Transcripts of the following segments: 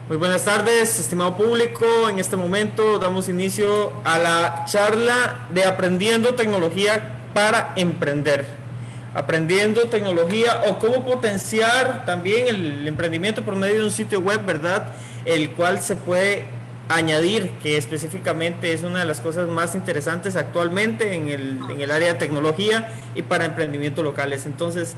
Muy buenas tardes, estimado público. En este momento damos inicio a la charla de Aprendiendo Tecnología para Emprender. Aprendiendo tecnología o cómo potenciar también el emprendimiento por medio de un sitio web, ¿verdad? El cual se puede añadir, que específicamente es una de las cosas más interesantes actualmente en el área de tecnología y para emprendimientos locales. Entonces,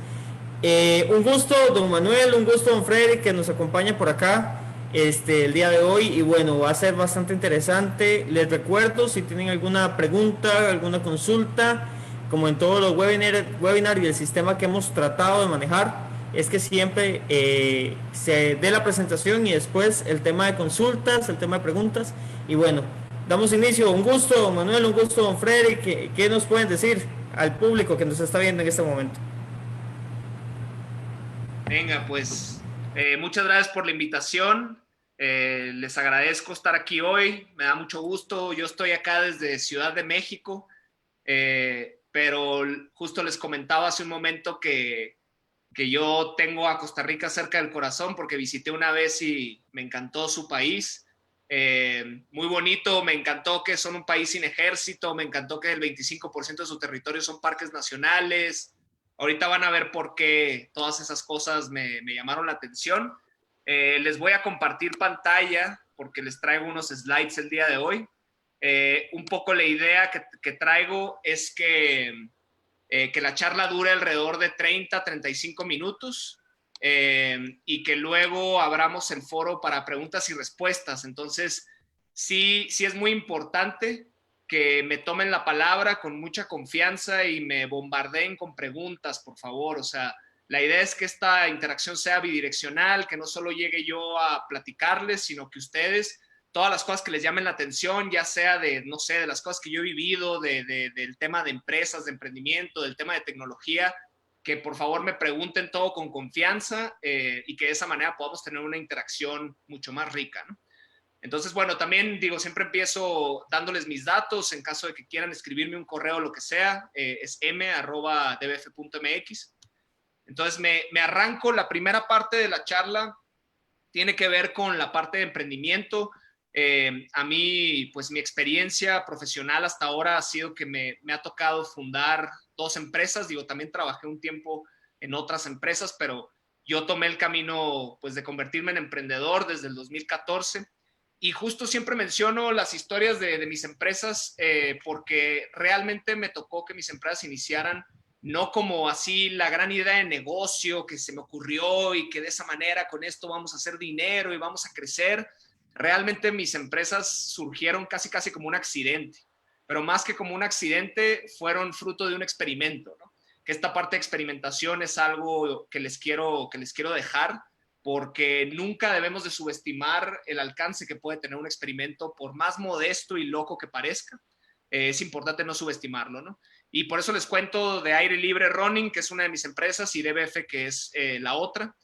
un gusto, don Manuel, un gusto, don Freddy, que nos acompaña por acá el día de hoy. Y bueno, va a ser bastante interesante. Les recuerdo, si tienen alguna pregunta, alguna consulta, como en todos los webinars y el sistema que hemos tratado de manejar, es que siempre se dé la presentación y después el tema de consultas, el tema de preguntas. Y bueno, damos inicio. Un gusto, don Manuel, un gusto, don Freddy. ¿Qué nos pueden decir al público que nos está viendo en este momento? Venga, pues muchas gracias por la invitación. Les agradezco estar aquí hoy. Me da mucho gusto. Yo estoy acá desde Ciudad de México, pero justo les comentaba hace un momento que yo tengo a Costa Rica cerca del corazón porque visité una vez y me encantó su país. Muy bonito, me encantó que son un país sin ejército, me encantó que el 25% de su territorio son parques nacionales. Ahorita van a ver por qué todas esas cosas me llamaron la atención. Les voy a compartir pantalla porque les traigo unos slides el día de hoy. Un poco la idea que traigo es que la charla dure alrededor de 30-35 minutos y que luego abramos el foro para preguntas y respuestas. Entonces, sí es muy importante que me tomen la palabra con mucha confianza y me bombardeen con preguntas, por favor. O sea, la idea es que esta interacción sea bidireccional, que no solo llegue yo a platicarles, sino que ustedes, todas las cosas que les llamen la atención, ya sea de, no sé, de las cosas que yo he vivido, del tema de empresas, de emprendimiento, del tema de tecnología, que por favor me pregunten todo con confianza y que de esa manera podamos tener una interacción mucho más rica, ¿no? Entonces, bueno, también digo, siempre empiezo dándoles mis datos en caso de que quieran escribirme un correo o lo que sea, es m@dbf.mx. Entonces, me arranco. La primera parte de la charla tiene que ver con la parte de emprendimiento. A mí, pues mi experiencia profesional hasta ahora ha sido que me ha tocado fundar dos empresas. Digo, también trabajé un tiempo en otras empresas, pero yo tomé el camino pues de convertirme en emprendedor desde el 2014. Y justo siempre menciono las historias de mis empresas porque realmente me tocó que mis empresas iniciaran no como así la gran idea de negocio que se me ocurrió y que de esa manera con esto vamos a hacer dinero y vamos a crecer. Realmente mis empresas surgieron casi como un accidente, pero más que como un accidente fueron fruto de un experimento, ¿no? Que esta parte de experimentación es algo que les quiero dejar porque nunca debemos de subestimar el alcance que puede tener un experimento, por más modesto y loco que parezca. Es importante no subestimarlo, ¿no? Y por eso les cuento de Aire Libre Running, que es una de mis empresas, y DBF, que es la otra.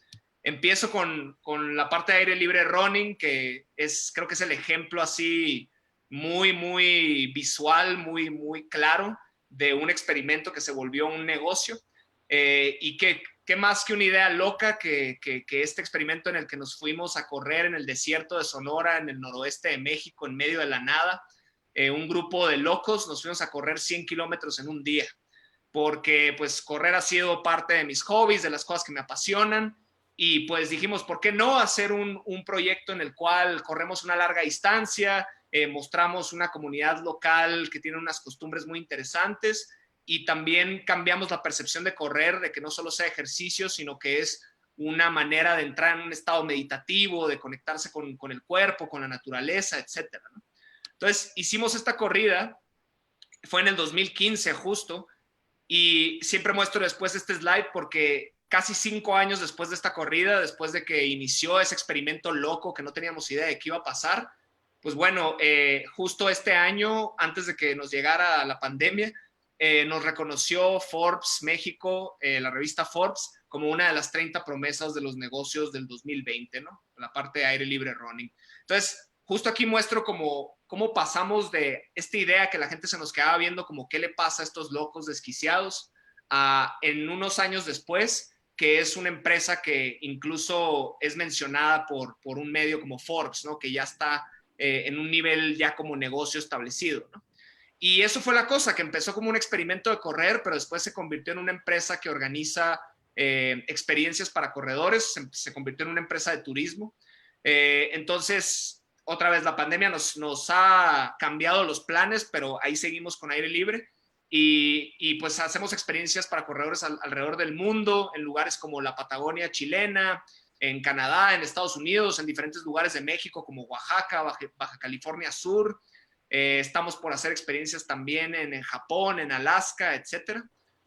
Empiezo con la parte de Aire Libre Running, que creo que es el ejemplo así muy visual, muy claro de un experimento que se volvió un negocio. Y qué más que una idea loca que este experimento en el que nos fuimos a correr en el desierto de Sonora, en el noroeste de México, en medio de la nada. Un grupo de locos nos fuimos a correr 100 kilómetros en un día, porque pues correr ha sido parte de mis hobbies, de las cosas que me apasionan, y pues dijimos, ¿por qué no hacer un proyecto en el cual corremos una larga distancia, mostramos una comunidad local que tiene unas costumbres muy interesantes y también cambiamos la percepción de correr, de que no solo sea ejercicio, sino que es una manera de entrar en un estado meditativo, de conectarse con el cuerpo, con la naturaleza, etcétera, ¿no? Entonces hicimos esta corrida, fue en el 2015 justo, y siempre muestro después este slide porque casi 5 años después de esta corrida, después de que inició ese experimento loco que no teníamos idea de qué iba a pasar, pues bueno, justo este año, antes de que nos llegara la pandemia, nos reconoció Forbes México, la revista Forbes, como una de las 30 promesas de los negocios del 2020, ¿no? La parte de Aire Libre Running. Entonces, justo aquí muestro cómo pasamos de esta idea que la gente se nos quedaba viendo como qué le pasa a estos locos desquiciados, a en unos años después que es una empresa que incluso es mencionada por un medio como Forbes, ¿no? Que ya está en un nivel ya como negocio establecido, ¿no? Y eso fue la cosa, que empezó como un experimento de correr, pero después se convirtió en una empresa que organiza experiencias para corredores, se convirtió en una empresa de turismo. Entonces, otra vez, la pandemia nos ha cambiado los planes, pero ahí seguimos con aire libre. Y pues hacemos experiencias para corredores alrededor del mundo, en lugares como la Patagonia chilena, en Canadá, en Estados Unidos, en diferentes lugares de México como Oaxaca, Baja California Sur. Estamos por hacer experiencias también en Japón, en Alaska, etcétera.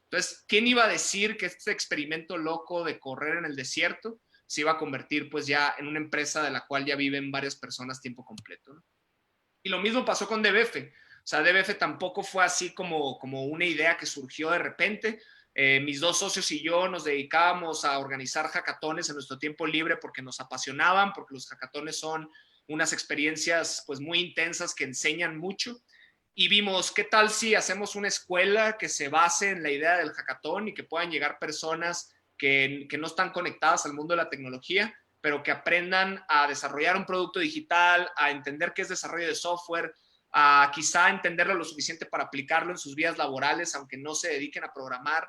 Entonces, ¿quién iba a decir que este experimento loco de correr en el desierto se iba a convertir pues ya en una empresa de la cual ya viven varias personas tiempo completo, ¿no? Y lo mismo pasó con DBF. O sea, DBF tampoco fue así como una idea que surgió de repente. Mis dos socios y yo nos dedicábamos a organizar hackatones en nuestro tiempo libre porque nos apasionaban, porque los hackatones son unas experiencias pues muy intensas que enseñan mucho. Y vimos, ¿qué tal si hacemos una escuela que se base en la idea del hackatón y que puedan llegar personas que no están conectadas al mundo de la tecnología, pero que aprendan a desarrollar un producto digital, a entender qué es desarrollo de software, a quizá entenderlo lo suficiente para aplicarlo en sus vidas laborales, aunque no se dediquen a programar?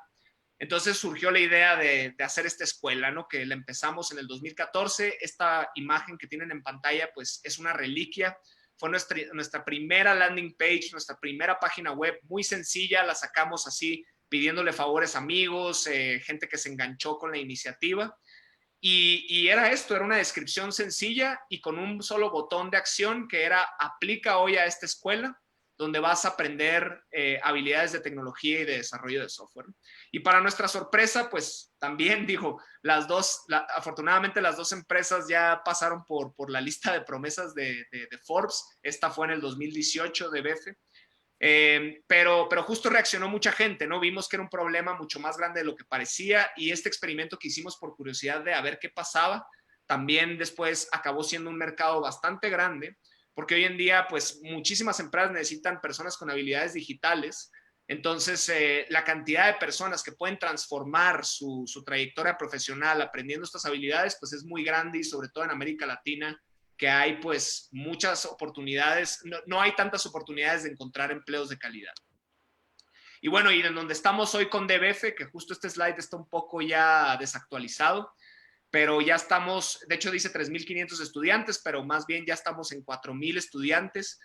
Entonces surgió la idea de hacer esta escuela, ¿no? Que la empezamos en el 2014. Esta imagen que tienen en pantalla, pues es una reliquia. Fue nuestra primera landing page, nuestra primera página web, muy sencilla. La sacamos así, pidiéndole favores a amigos, gente que se enganchó con la iniciativa. Y era esto, era una descripción sencilla y con un solo botón de acción que era aplica hoy a esta escuela donde vas a aprender habilidades de tecnología y de desarrollo de software. Y para nuestra sorpresa, pues también digo, afortunadamente las dos empresas ya pasaron por la lista de promesas de Forbes. Esta fue en el 2018 de BF. Pero justo reaccionó mucha gente, ¿no? Vimos que era un problema mucho más grande de lo que parecía y este experimento que hicimos por curiosidad de a ver qué pasaba, también después acabó siendo un mercado bastante grande, porque hoy en día, pues, muchísimas empresas necesitan personas con habilidades digitales. Entonces, la cantidad de personas que pueden transformar su trayectoria profesional aprendiendo estas habilidades, pues es muy grande y sobre todo en América Latina, que hay pues muchas oportunidades, no hay tantas oportunidades de encontrar empleos de calidad. Y bueno, y en donde estamos hoy con DBF, que justo este slide está un poco ya desactualizado, pero ya estamos, de hecho dice 3.500 estudiantes, pero más bien ya estamos en 4.000 estudiantes.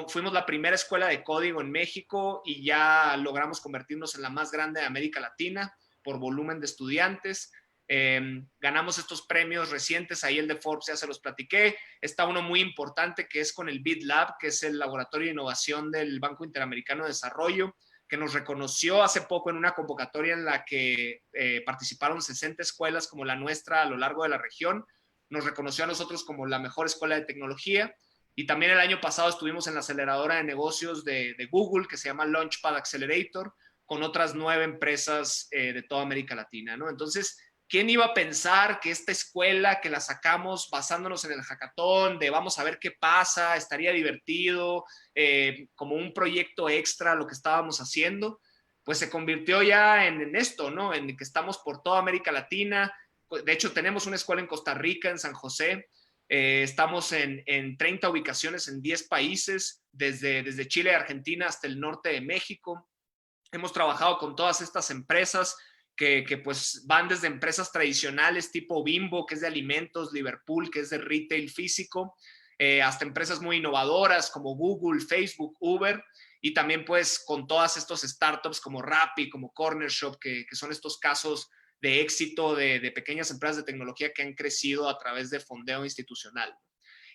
Fuimos la primera escuela de código en México y ya logramos convertirnos en la más grande de América Latina por volumen de estudiantes. Ganamos estos premios recientes, ahí el de Forbes ya se los platiqué. Está uno muy importante que es con el BitLab, que es el laboratorio de innovación del Banco Interamericano de Desarrollo, que nos reconoció hace poco en una convocatoria en la que participaron 60 escuelas como la nuestra a lo largo de la región. Nos reconoció a nosotros como la mejor escuela de tecnología. Y también el año pasado estuvimos en la aceleradora de negocios de Google, que se llama Launchpad Accelerator, con otras 9 empresas de toda América Latina, ¿no? Entonces, ¿quién iba a pensar que esta escuela que la sacamos basándonos en el hackathon, de vamos a ver qué pasa, estaría divertido, como un proyecto extra lo que estábamos haciendo, pues se convirtió ya en esto, ¿no? En que estamos por toda América Latina. De hecho, tenemos una escuela en Costa Rica, en San José. Estamos en 30 ubicaciones en 10 países, desde Chile y Argentina hasta el norte de México. Hemos trabajado con todas estas empresas que pues van desde empresas tradicionales tipo Bimbo, que es de alimentos, Liverpool, que es de retail físico, hasta empresas muy innovadoras como Google, Facebook, Uber, y también pues con todas estos startups como Rappi, como Corner Shop, que son estos casos de éxito de pequeñas empresas de tecnología que han crecido a través de fondeo institucional.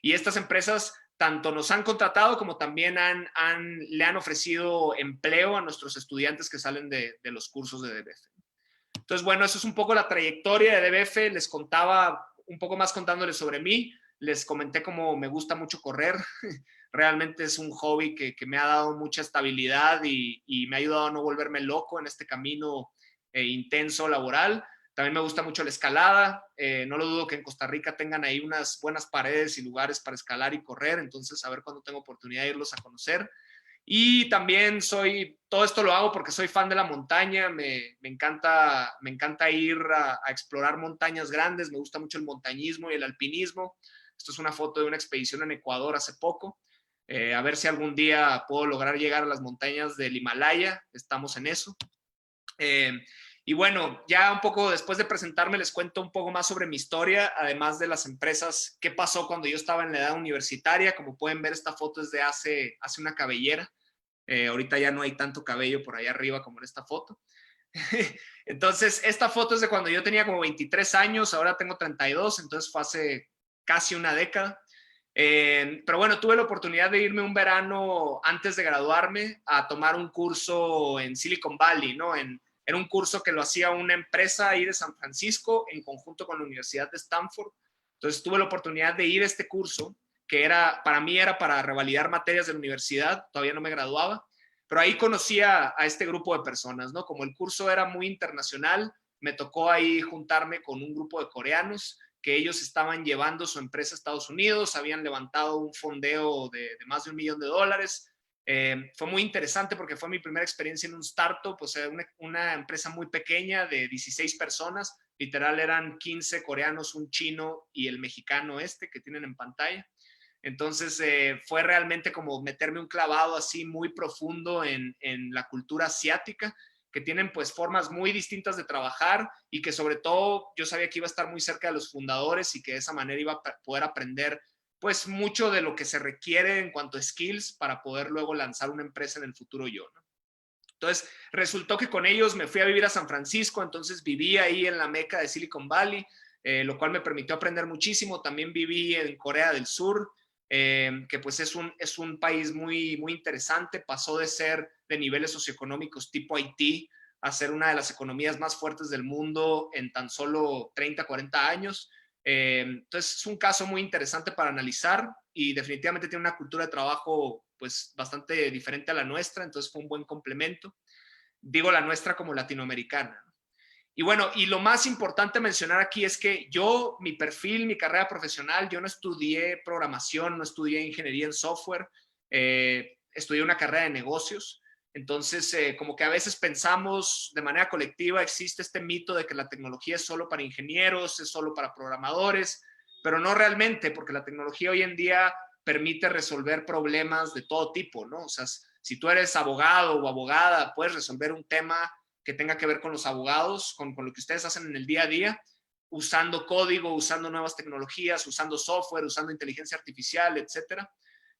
Y estas empresas tanto nos han contratado como también le han ofrecido empleo a nuestros estudiantes que salen de los cursos de DBF. Entonces, bueno, eso es un poco la trayectoria de DBF. Les contaba un poco más contándoles sobre mí. Les comenté cómo me gusta mucho correr. Realmente es un hobby que me ha dado mucha estabilidad y me ha ayudado a no volverme loco en este camino intenso laboral. También me gusta mucho la escalada. No lo dudo que en Costa Rica tengan ahí unas buenas paredes y lugares para escalar y correr. Entonces, a ver cuándo tengo oportunidad de irlos a conocer. Y también todo esto lo hago porque soy fan de la montaña, me encanta ir a explorar montañas grandes, me gusta mucho el montañismo y el alpinismo. Esto es una foto de una expedición en Ecuador hace poco. A ver si algún día puedo lograr llegar a las montañas del Himalaya, estamos en eso. Y bueno, ya un poco después de presentarme les cuento un poco más sobre mi historia, además de las empresas, qué pasó cuando yo estaba en la edad universitaria. Como pueden ver, esta foto es de hace una cabellera. Ahorita ya no hay tanto cabello por allá arriba como en esta foto. Entonces, esta foto es de cuando yo tenía como 23 años, ahora tengo 32, entonces fue hace casi una década. Pero bueno, tuve la oportunidad de irme un verano antes de graduarme a tomar un curso en Silicon Valley, ¿no? Era un curso que lo hacía una empresa ahí de San Francisco en conjunto con la Universidad de Stanford. Entonces tuve la oportunidad de ir a este curso que para mí era para revalidar materias de la universidad, todavía no me graduaba, pero ahí conocí a este grupo de personas, ¿no? Como el curso era muy internacional, me tocó ahí juntarme con un grupo de coreanos que ellos estaban llevando su empresa a Estados Unidos, habían levantado un fondeo de más de $1 millón. Fue muy interesante porque fue mi primera experiencia en un startup, pues una empresa muy pequeña de 16 personas, literal eran 15 coreanos, un chino y el mexicano que tienen en pantalla. Entonces fue realmente como meterme un clavado así muy profundo en la cultura asiática, que tienen pues formas muy distintas de trabajar y que sobre todo yo sabía que iba a estar muy cerca de los fundadores y que de esa manera iba a poder aprender pues mucho de lo que se requiere en cuanto a skills para poder luego lanzar una empresa en el futuro yo, ¿no? Entonces, resultó que con ellos me fui a vivir a San Francisco, entonces viví ahí en la meca de Silicon Valley, lo cual me permitió aprender muchísimo. También viví en Corea del Sur, que pues es un país muy, muy interesante. Pasó de ser de niveles socioeconómicos tipo Haití a ser una de las economías más fuertes del mundo en tan solo 30, 40 años. Entonces es un caso muy interesante para analizar y definitivamente tiene una cultura de trabajo pues bastante diferente a la nuestra, entonces fue un buen complemento. Digo la nuestra como latinoamericana. Y bueno, y lo más importante mencionar aquí es que mi perfil, mi carrera profesional, yo no estudié programación, no estudié ingeniería en software, estudié una carrera de negocios. Entonces, como que a veces pensamos de manera colectiva, existe este mito de que la tecnología es solo para ingenieros, es solo para programadores, pero no realmente, porque la tecnología hoy en día permite resolver problemas de todo tipo, ¿no? O sea, si tú eres abogado o abogada, puedes resolver un tema que tenga que ver con los abogados, con lo que ustedes hacen en el día a día, usando código, usando nuevas tecnologías, usando software, usando inteligencia artificial, etcétera.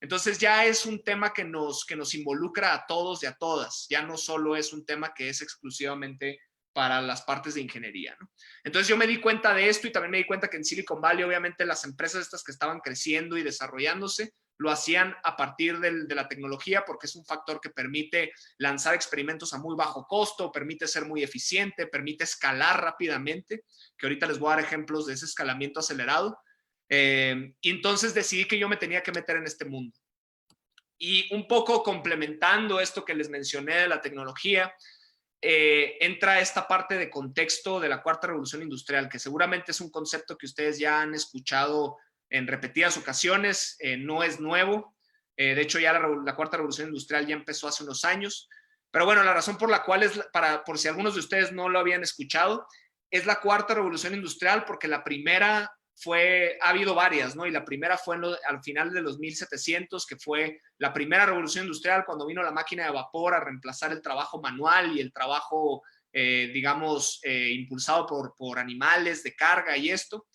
Entonces ya es un tema que nos involucra a todos y a todas, ya no solo es un tema que es exclusivamente para las partes de ingeniería, ¿no? Entonces yo me di cuenta de esto y también me di cuenta que en Silicon Valley obviamente las empresas estas que estaban creciendo y desarrollándose lo hacían a partir de la tecnología porque es un factor que permite lanzar experimentos a muy bajo costo, permite ser muy eficiente, permite escalar rápidamente, que ahorita les voy a dar ejemplos de ese escalamiento acelerado. Y entonces decidí que yo me tenía que meter en este mundo. Y un poco complementando esto que les mencioné de la tecnología, entra esta parte de contexto de la cuarta revolución industrial, que seguramente es un concepto que ustedes ya han escuchado en repetidas ocasiones, no es nuevo. De hecho, ya la cuarta revolución industrial ya empezó hace unos años. Pero bueno, la razón por la cual por si algunos de ustedes no lo habían escuchado, es la cuarta revolución industrial porque la primera ha habido varias, ¿no? Y la primera fue al final de los 1700, que fue la primera revolución industrial cuando vino la máquina de vapor a reemplazar el trabajo manual y el trabajo, digamos, impulsado por animales de carga y esto.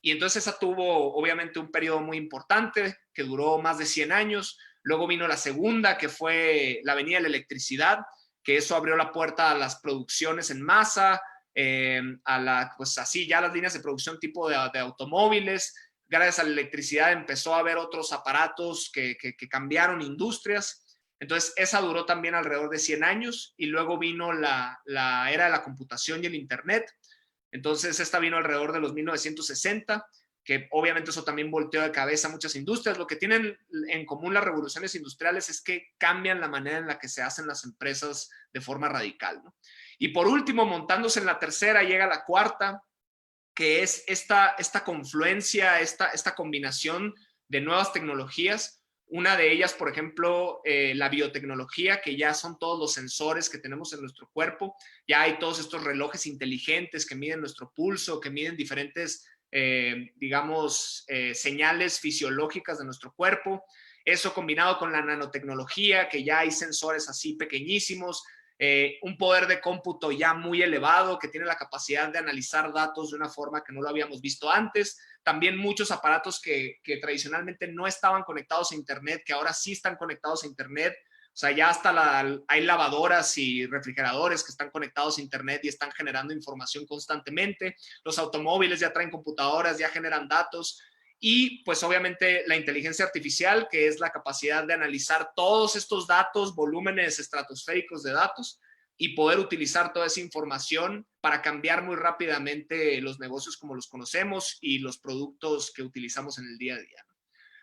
Y entonces esa tuvo obviamente un periodo muy importante que duró más de 100 años. Luego vino la segunda, que fue la venida de la electricidad, que eso abrió la puerta a las producciones en masa, pues así ya las líneas de producción tipo de automóviles. Gracias a la electricidad empezó a haber otros aparatos que cambiaron industrias. Entonces esa duró también alrededor de 100 años y luego vino la era de la computación y el internet. Entonces esta vino alrededor de los 1960, que obviamente eso también volteó de cabeza a muchas industrias. Lo que tienen en común las revoluciones industriales es que cambian la manera en la que se hacen las empresas de forma radical, ¿no? Y por último, montándose en la tercera, llega la cuarta, que es esta confluencia, esta combinación de nuevas tecnologías. Una de ellas, por ejemplo, la biotecnología, que ya son todos los sensores que tenemos en nuestro cuerpo. Ya hay todos estos relojes inteligentes que miden nuestro pulso, que miden diferentes, digamos, señales fisiológicas de nuestro cuerpo. Eso combinado con la nanotecnología, que ya hay sensores así pequeñísimos, un poder de cómputo ya muy elevado, que tiene la capacidad de analizar datos de una forma que no lo habíamos visto antes. También muchos aparatos que tradicionalmente no estaban conectados a Internet, que ahora sí están conectados a Internet. O sea, ya hasta hay lavadoras y refrigeradores que están conectados a Internet y están generando información constantemente. Los automóviles ya traen computadoras, ya generan datos. Y pues obviamente la inteligencia artificial, que es la capacidad de analizar todos estos datos, volúmenes estratosféricos de datos, y poder utilizar toda esa información para cambiar muy rápidamente los negocios como los conocemos y los productos que utilizamos en el día a día.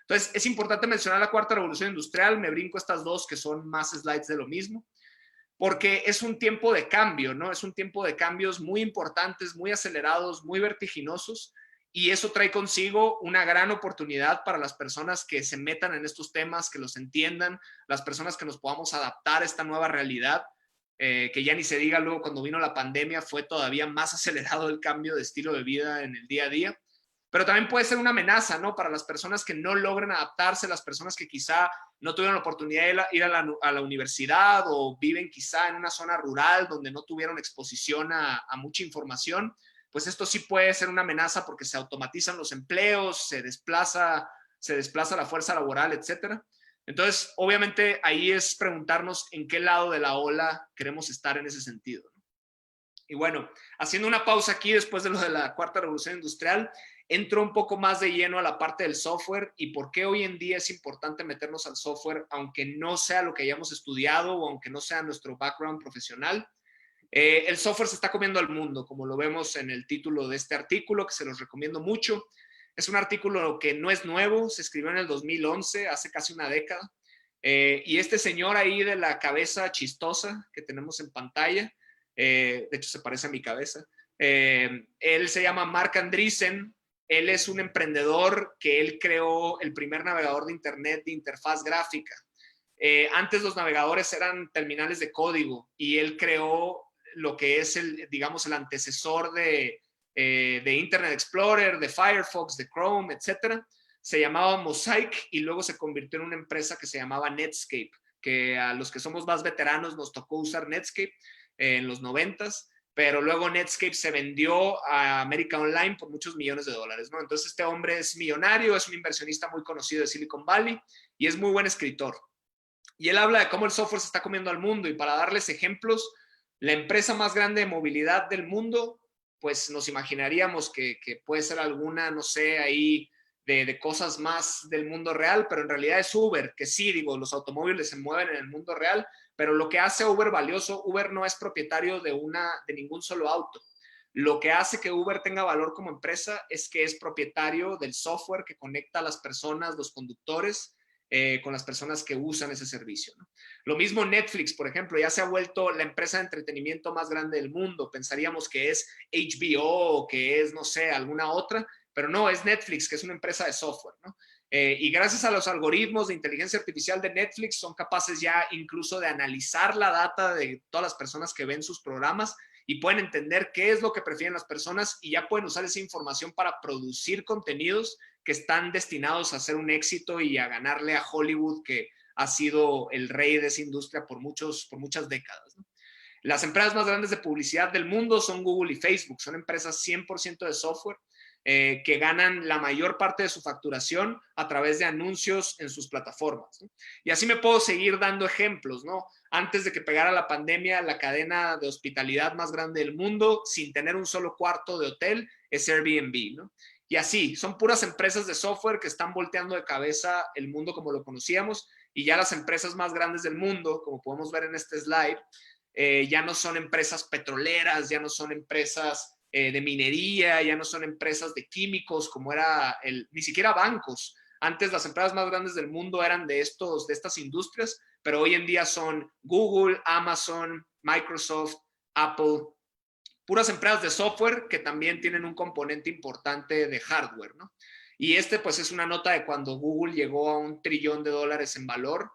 Entonces, es importante mencionar la cuarta revolución industrial. Me brinco estas dos que son más slides de lo mismo, porque es un tiempo de cambio, ¿no? Es un tiempo de cambios muy importantes, muy acelerados, muy vertiginosos, y eso trae consigo una gran oportunidad para las personas que se metan en estos temas, que los entiendan, las personas que nos podamos adaptar a esta nueva realidad. Que ya ni se diga luego cuando vino la pandemia, fue todavía más acelerado el cambio de estilo de vida en el día a día. Pero también puede ser una amenaza, ¿no? Para las personas que no logren adaptarse, las personas que quizá no tuvieron la oportunidad de ir a la universidad o viven quizá en una zona rural donde no tuvieron exposición a mucha información. Pues esto sí puede ser una amenaza porque se automatizan los empleos, se desplaza la fuerza laboral, etcétera. Entonces, obviamente, ahí es preguntarnos en qué lado de la ola queremos estar en ese sentido, ¿no? Y bueno, haciendo una pausa aquí después de lo de la cuarta revolución industrial, entro un poco más de lleno a la parte del software y por qué hoy en día es importante meternos al software, aunque no sea lo que hayamos estudiado o aunque no sea nuestro background profesional. El software se está comiendo al mundo, como lo vemos en el título de este artículo, que se los recomiendo mucho. Es un artículo que no es nuevo, se escribió en el 2011, hace casi una década. Y este señor ahí de la cabeza chistosa que tenemos en pantalla, de hecho se parece a mi cabeza, él se llama Marc Andreessen. Él es un emprendedor que él creó el primer navegador de Internet de interfaz gráfica. Antes los navegadores eran terminales de código y él creó lo que es digamos, el antecesor de Internet Explorer, de Firefox, de Chrome, etcétera. Se llamaba Mosaic y luego se convirtió en una empresa que se llamaba Netscape, que a los que somos más veteranos nos tocó usar Netscape en los 90s, pero luego Netscape se vendió a América Online por muchos millones de dólares, ¿no? Entonces este hombre es millonario, es un inversionista muy conocido de Silicon Valley y es muy buen escritor. Y él habla de cómo el software se está comiendo al mundo, y para darles ejemplos, la empresa más grande de movilidad del mundo, pues nos imaginaríamos que puede ser alguna, no sé, ahí de cosas más del mundo real, pero en realidad es Uber, que sí, digo, los automóviles se mueven en el mundo real, pero lo que hace a Uber valioso, Uber no es propietario de ningún solo auto. Lo que hace que Uber tenga valor como empresa es que es propietario del software que conecta a las personas, los conductores, con las personas que usan ese servicio, ¿no? Lo mismo Netflix, por ejemplo, ya se ha vuelto la empresa de entretenimiento más grande del mundo. Pensaríamos que es HBO o que es, no sé, alguna otra, pero no, es Netflix, que es una empresa de software, ¿no? Y gracias a los algoritmos de inteligencia artificial de Netflix son capaces ya incluso de analizar la data de todas las personas que ven sus programas y pueden entender qué es lo que prefieren las personas y ya pueden usar esa información para producir contenidos que están destinados a ser un éxito y a ganarle a Hollywood, que ha sido el rey de esa industria por muchas décadas, ¿no? Las empresas más grandes de publicidad del mundo son Google y Facebook. Son empresas 100% de software que ganan la mayor parte de su facturación a través de anuncios en sus plataformas, ¿no? Y así me puedo seguir dando ejemplos, ¿no? Antes de que pegara la pandemia, la cadena de hospitalidad más grande del mundo, sin tener un solo cuarto de hotel, es Airbnb, ¿no? Y así, son puras empresas de software que están volteando de cabeza el mundo como lo conocíamos, y ya las empresas más grandes del mundo, como podemos ver en este slide, ya no son empresas petroleras, ya no son empresas de minería, ya no son empresas de químicos, como era ni siquiera bancos. Antes las empresas más grandes del mundo eran de estas industrias, pero hoy en día son Google, Amazon, Microsoft, Apple, puras empresas de software que también tienen un componente importante de hardware, ¿no? Y pues es una nota de cuando Google llegó a $1 trillón en valor,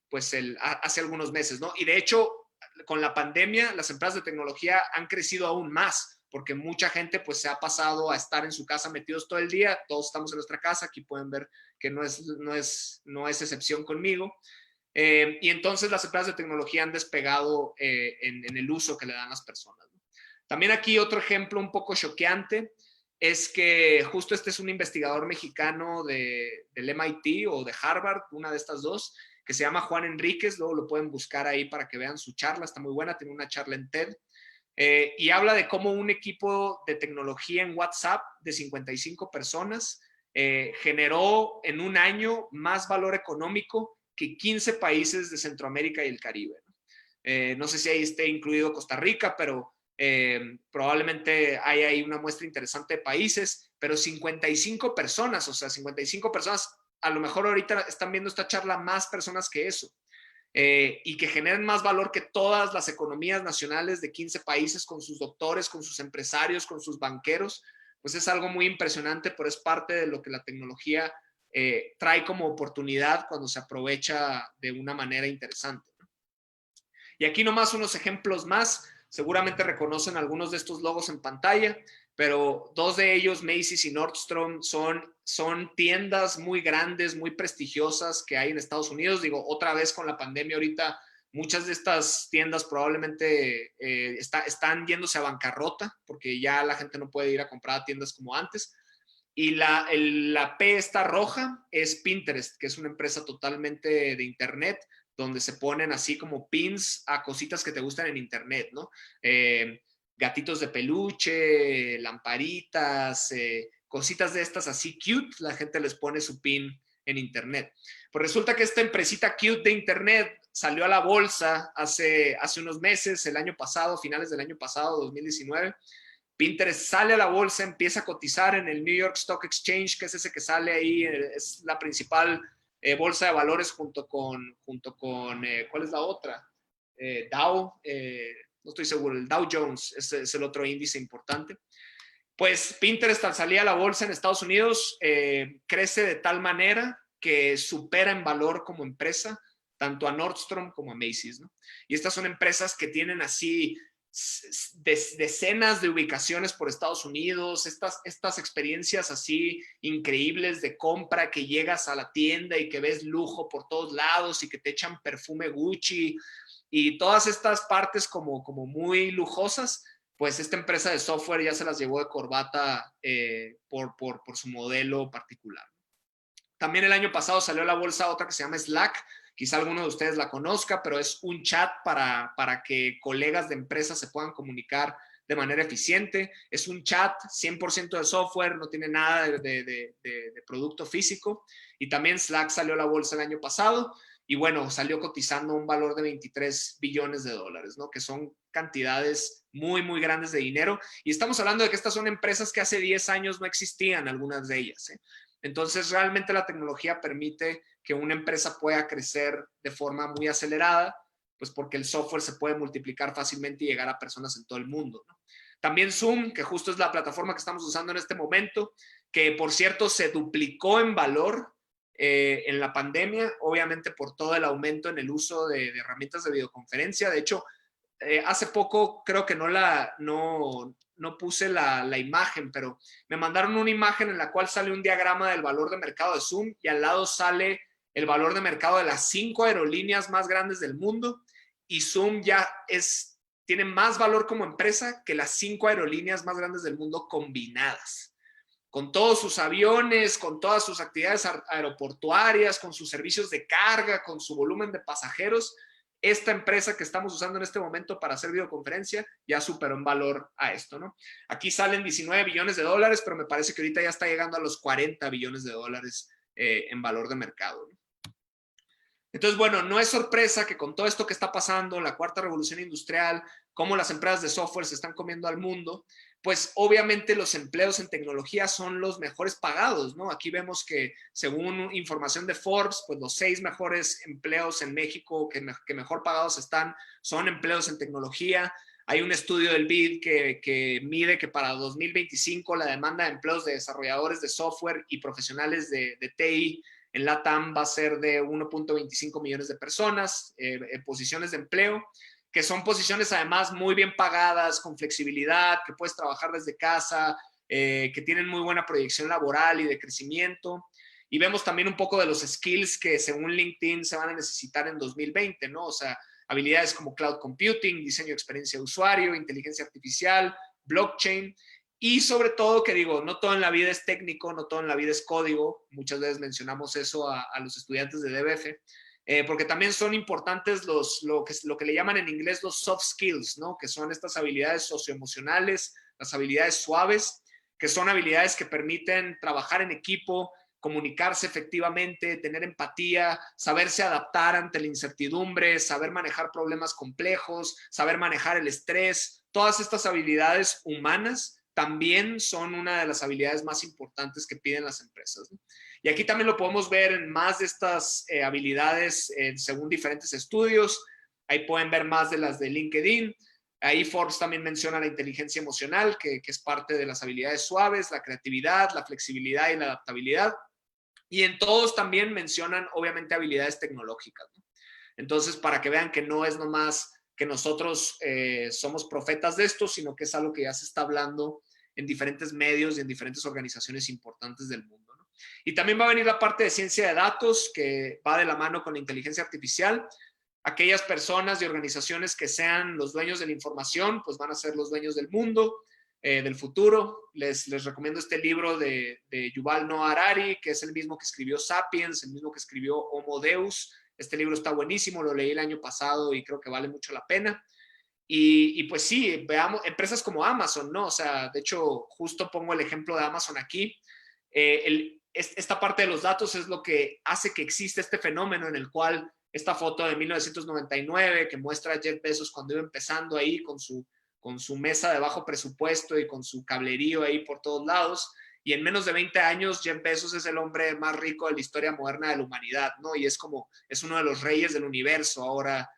pues hace algunos meses, ¿no? Y de hecho, con la pandemia, las empresas de tecnología han crecido aún más, porque mucha gente pues se ha pasado a estar en su casa metidos todo el día. Todos estamos en nuestra casa, aquí pueden ver que no es excepción conmigo. Y entonces las empresas de tecnología han despegado en el uso que le dan las personas, ¿no? También aquí otro ejemplo un poco choqueante es que justo este es un investigador mexicano del MIT o de Harvard, una de estas dos, que se llama Juan Enríquez. Luego lo pueden buscar ahí para que vean su charla, está muy buena, tiene una charla en TED. Y habla de cómo un equipo de tecnología en WhatsApp de 55 personas generó en un año más valor económico que 15 países de Centroamérica y el Caribe, ¿no? No sé si ahí esté incluido Costa Rica, pero probablemente hay ahí una muestra interesante de países, pero 55 personas, o sea, 55 personas, a lo mejor ahorita están viendo esta charla más personas que eso. Y que generen más valor que todas las economías nacionales de 15 países con sus doctores, con sus empresarios, con sus banqueros, pues es algo muy impresionante, pero es parte de lo que la tecnología trae como oportunidad cuando se aprovecha de una manera interesante, ¿no? Y aquí nomás unos ejemplos más. Seguramente reconocen algunos de estos logos en pantalla, pero dos de ellos, Macy's y Nordstrom, son tiendas muy grandes, muy prestigiosas que hay en Estados Unidos. Digo, otra vez con la pandemia ahorita, muchas de estas tiendas probablemente están yéndose a bancarrota porque ya la gente no puede ir a comprar a tiendas como antes. Y la P esta roja es Pinterest, que es una empresa totalmente de internet, donde se ponen así como pins a cositas que te gustan en internet, ¿no? Gatitos de peluche, lamparitas, cositas de estas así cute, la gente les pone su pin en internet. Pues resulta que esta empresita cute de internet salió a la bolsa hace unos meses, el año pasado, finales del año pasado, 2019. Pinterest sale a la bolsa, empieza a cotizar en el New York Stock Exchange, que es ese que sale ahí, es la principal bolsa de valores junto con ¿cuál es la otra? Dow, no estoy seguro, el Dow Jones es el otro índice importante. Pues Pinterest al salir a la bolsa en Estados Unidos crece de tal manera que supera en valor como empresa tanto a Nordstrom como a Macy's, ¿no? Y estas son empresas que tienen así decenas de ubicaciones por Estados Unidos, estas experiencias así increíbles de compra, que llegas a la tienda y que ves lujo por todos lados y que te echan perfume Gucci y todas estas partes como muy lujosas. Pues esta empresa de software ya se las llevó de corbata por su modelo particular. También el año pasado salió a la bolsa otra que se llama Slack. Quizá alguno de ustedes la conozca, pero es un chat para que colegas de empresas se puedan comunicar de manera eficiente. Es un chat 100% de software, no tiene nada de producto físico. Y también Slack salió a la bolsa el año pasado y bueno, salió cotizando un valor de $23 billones, ¿no? Que son cantidades muy, muy grandes de dinero. Y estamos hablando de que estas son empresas que hace 10 años no existían, algunas de ellas, ¿eh? Entonces, realmente la tecnología permite que una empresa pueda crecer de forma muy acelerada, pues porque el software se puede multiplicar fácilmente y llegar a personas en todo el mundo, ¿no? También Zoom, que justo es la plataforma que estamos usando en este momento, que por cierto se duplicó en valor en la pandemia, obviamente por todo el aumento en el uso de herramientas de videoconferencia. De hecho, hace poco creo que no puse la imagen, pero me mandaron una imagen en la cual sale un diagrama del valor de mercado de Zoom y al lado sale el valor de mercado de las 5 aerolíneas más grandes del mundo, y Zoom ya tiene más valor como empresa que las 5 aerolíneas más grandes del mundo combinadas, con todos sus aviones, con todas sus actividades aeroportuarias, con sus servicios de carga, con su volumen de pasajeros. Esta empresa que estamos usando en este momento para hacer videoconferencia ya superó en valor a esto, ¿no? Aquí salen $19 billones, pero me parece que ahorita ya está llegando a los $40 billones en valor de mercado, ¿no? Entonces, bueno, no es sorpresa que con todo esto que está pasando, la cuarta revolución industrial, cómo las empresas de software se están comiendo al mundo, pues obviamente los empleos en tecnología son los mejores pagados, ¿no? Aquí vemos que según información de Forbes, pues los 6 mejores empleos en México que mejor pagados están, son empleos en tecnología. Hay un estudio del BID que mide que para 2025 la demanda de empleos de desarrolladores de software y profesionales de TI en LATAM va a ser de 1.25 millones de personas, posiciones de empleo, que son posiciones además muy bien pagadas, con flexibilidad, que puedes trabajar desde casa, que tienen muy buena proyección laboral y de crecimiento. Y vemos también un poco de los skills que según LinkedIn se van a necesitar en 2020, ¿no? O sea, habilidades como cloud computing, diseño de experiencia de usuario, inteligencia artificial, blockchain y sobre todo, que digo, no todo en la vida es técnico, no todo en la vida es código. Muchas veces mencionamos eso a los estudiantes de DBF, porque también son importantes lo que le llaman en inglés los soft skills, ¿no? Que son estas habilidades socioemocionales, las habilidades suaves, que son habilidades que permiten trabajar en equipo, comunicarse efectivamente, tener empatía, saberse adaptar ante la incertidumbre, saber manejar problemas complejos, saber manejar el estrés. Todas estas habilidades humanas también son una de las habilidades más importantes que piden las empresas, ¿no? Y aquí también lo podemos ver en más de estas habilidades según diferentes estudios. Ahí pueden ver más de las de LinkedIn. Ahí Forbes también menciona la inteligencia emocional, que es parte de las habilidades suaves, la creatividad, la flexibilidad y la adaptabilidad. Y en todos también mencionan, obviamente, habilidades tecnológicas, ¿no? Entonces, para que vean que no es nomás que nosotros somos profetas de esto, sino que es algo que ya se está hablando en diferentes medios y en diferentes organizaciones importantes del mundo, ¿no? Y también va a venir la parte de ciencia de datos, que va de la mano con la inteligencia artificial. Aquellas personas y organizaciones que sean los dueños de la información, pues van a ser los dueños del mundo, del futuro. Les recomiendo este libro de Yuval Noah Harari, que es el mismo que escribió Sapiens, el mismo que escribió Homo Deus. Este libro está buenísimo, lo leí el año pasado y creo que vale mucho la pena. Y pues sí, veamos empresas como Amazon, ¿no? O sea, de hecho, justo pongo el ejemplo de Amazon aquí. Esta parte de los datos es lo que hace que exista este fenómeno en el cual esta foto de 1999 que muestra a Jeff Bezos cuando iba empezando ahí con su mesa de bajo presupuesto y con su cablerío ahí por todos lados. Y en menos de 20 años, Jeff Bezos es el hombre más rico de la historia moderna de la humanidad, ¿no? Y es uno de los reyes del universo ahora,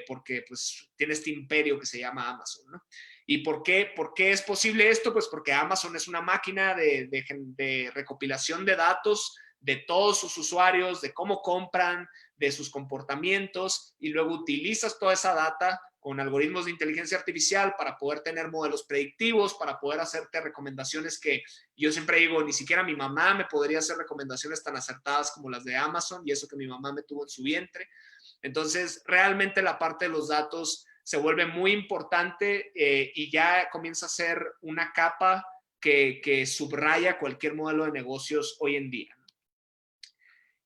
porque pues tiene este imperio que se llama Amazon, ¿no? ¿Y por qué es posible esto? Pues porque Amazon es una máquina de recopilación de datos de todos sus usuarios, de cómo compran, de sus comportamientos, y luego utilizas toda esa data con algoritmos de inteligencia artificial para poder tener modelos predictivos, para poder hacerte recomendaciones que yo siempre digo, ni siquiera mi mamá me podría hacer recomendaciones tan acertadas como las de Amazon, y eso que mi mamá me tuvo en su vientre. Entonces, realmente la parte de los datos se vuelve muy importante y ya comienza a ser una capa que subraya cualquier modelo de negocios hoy en día.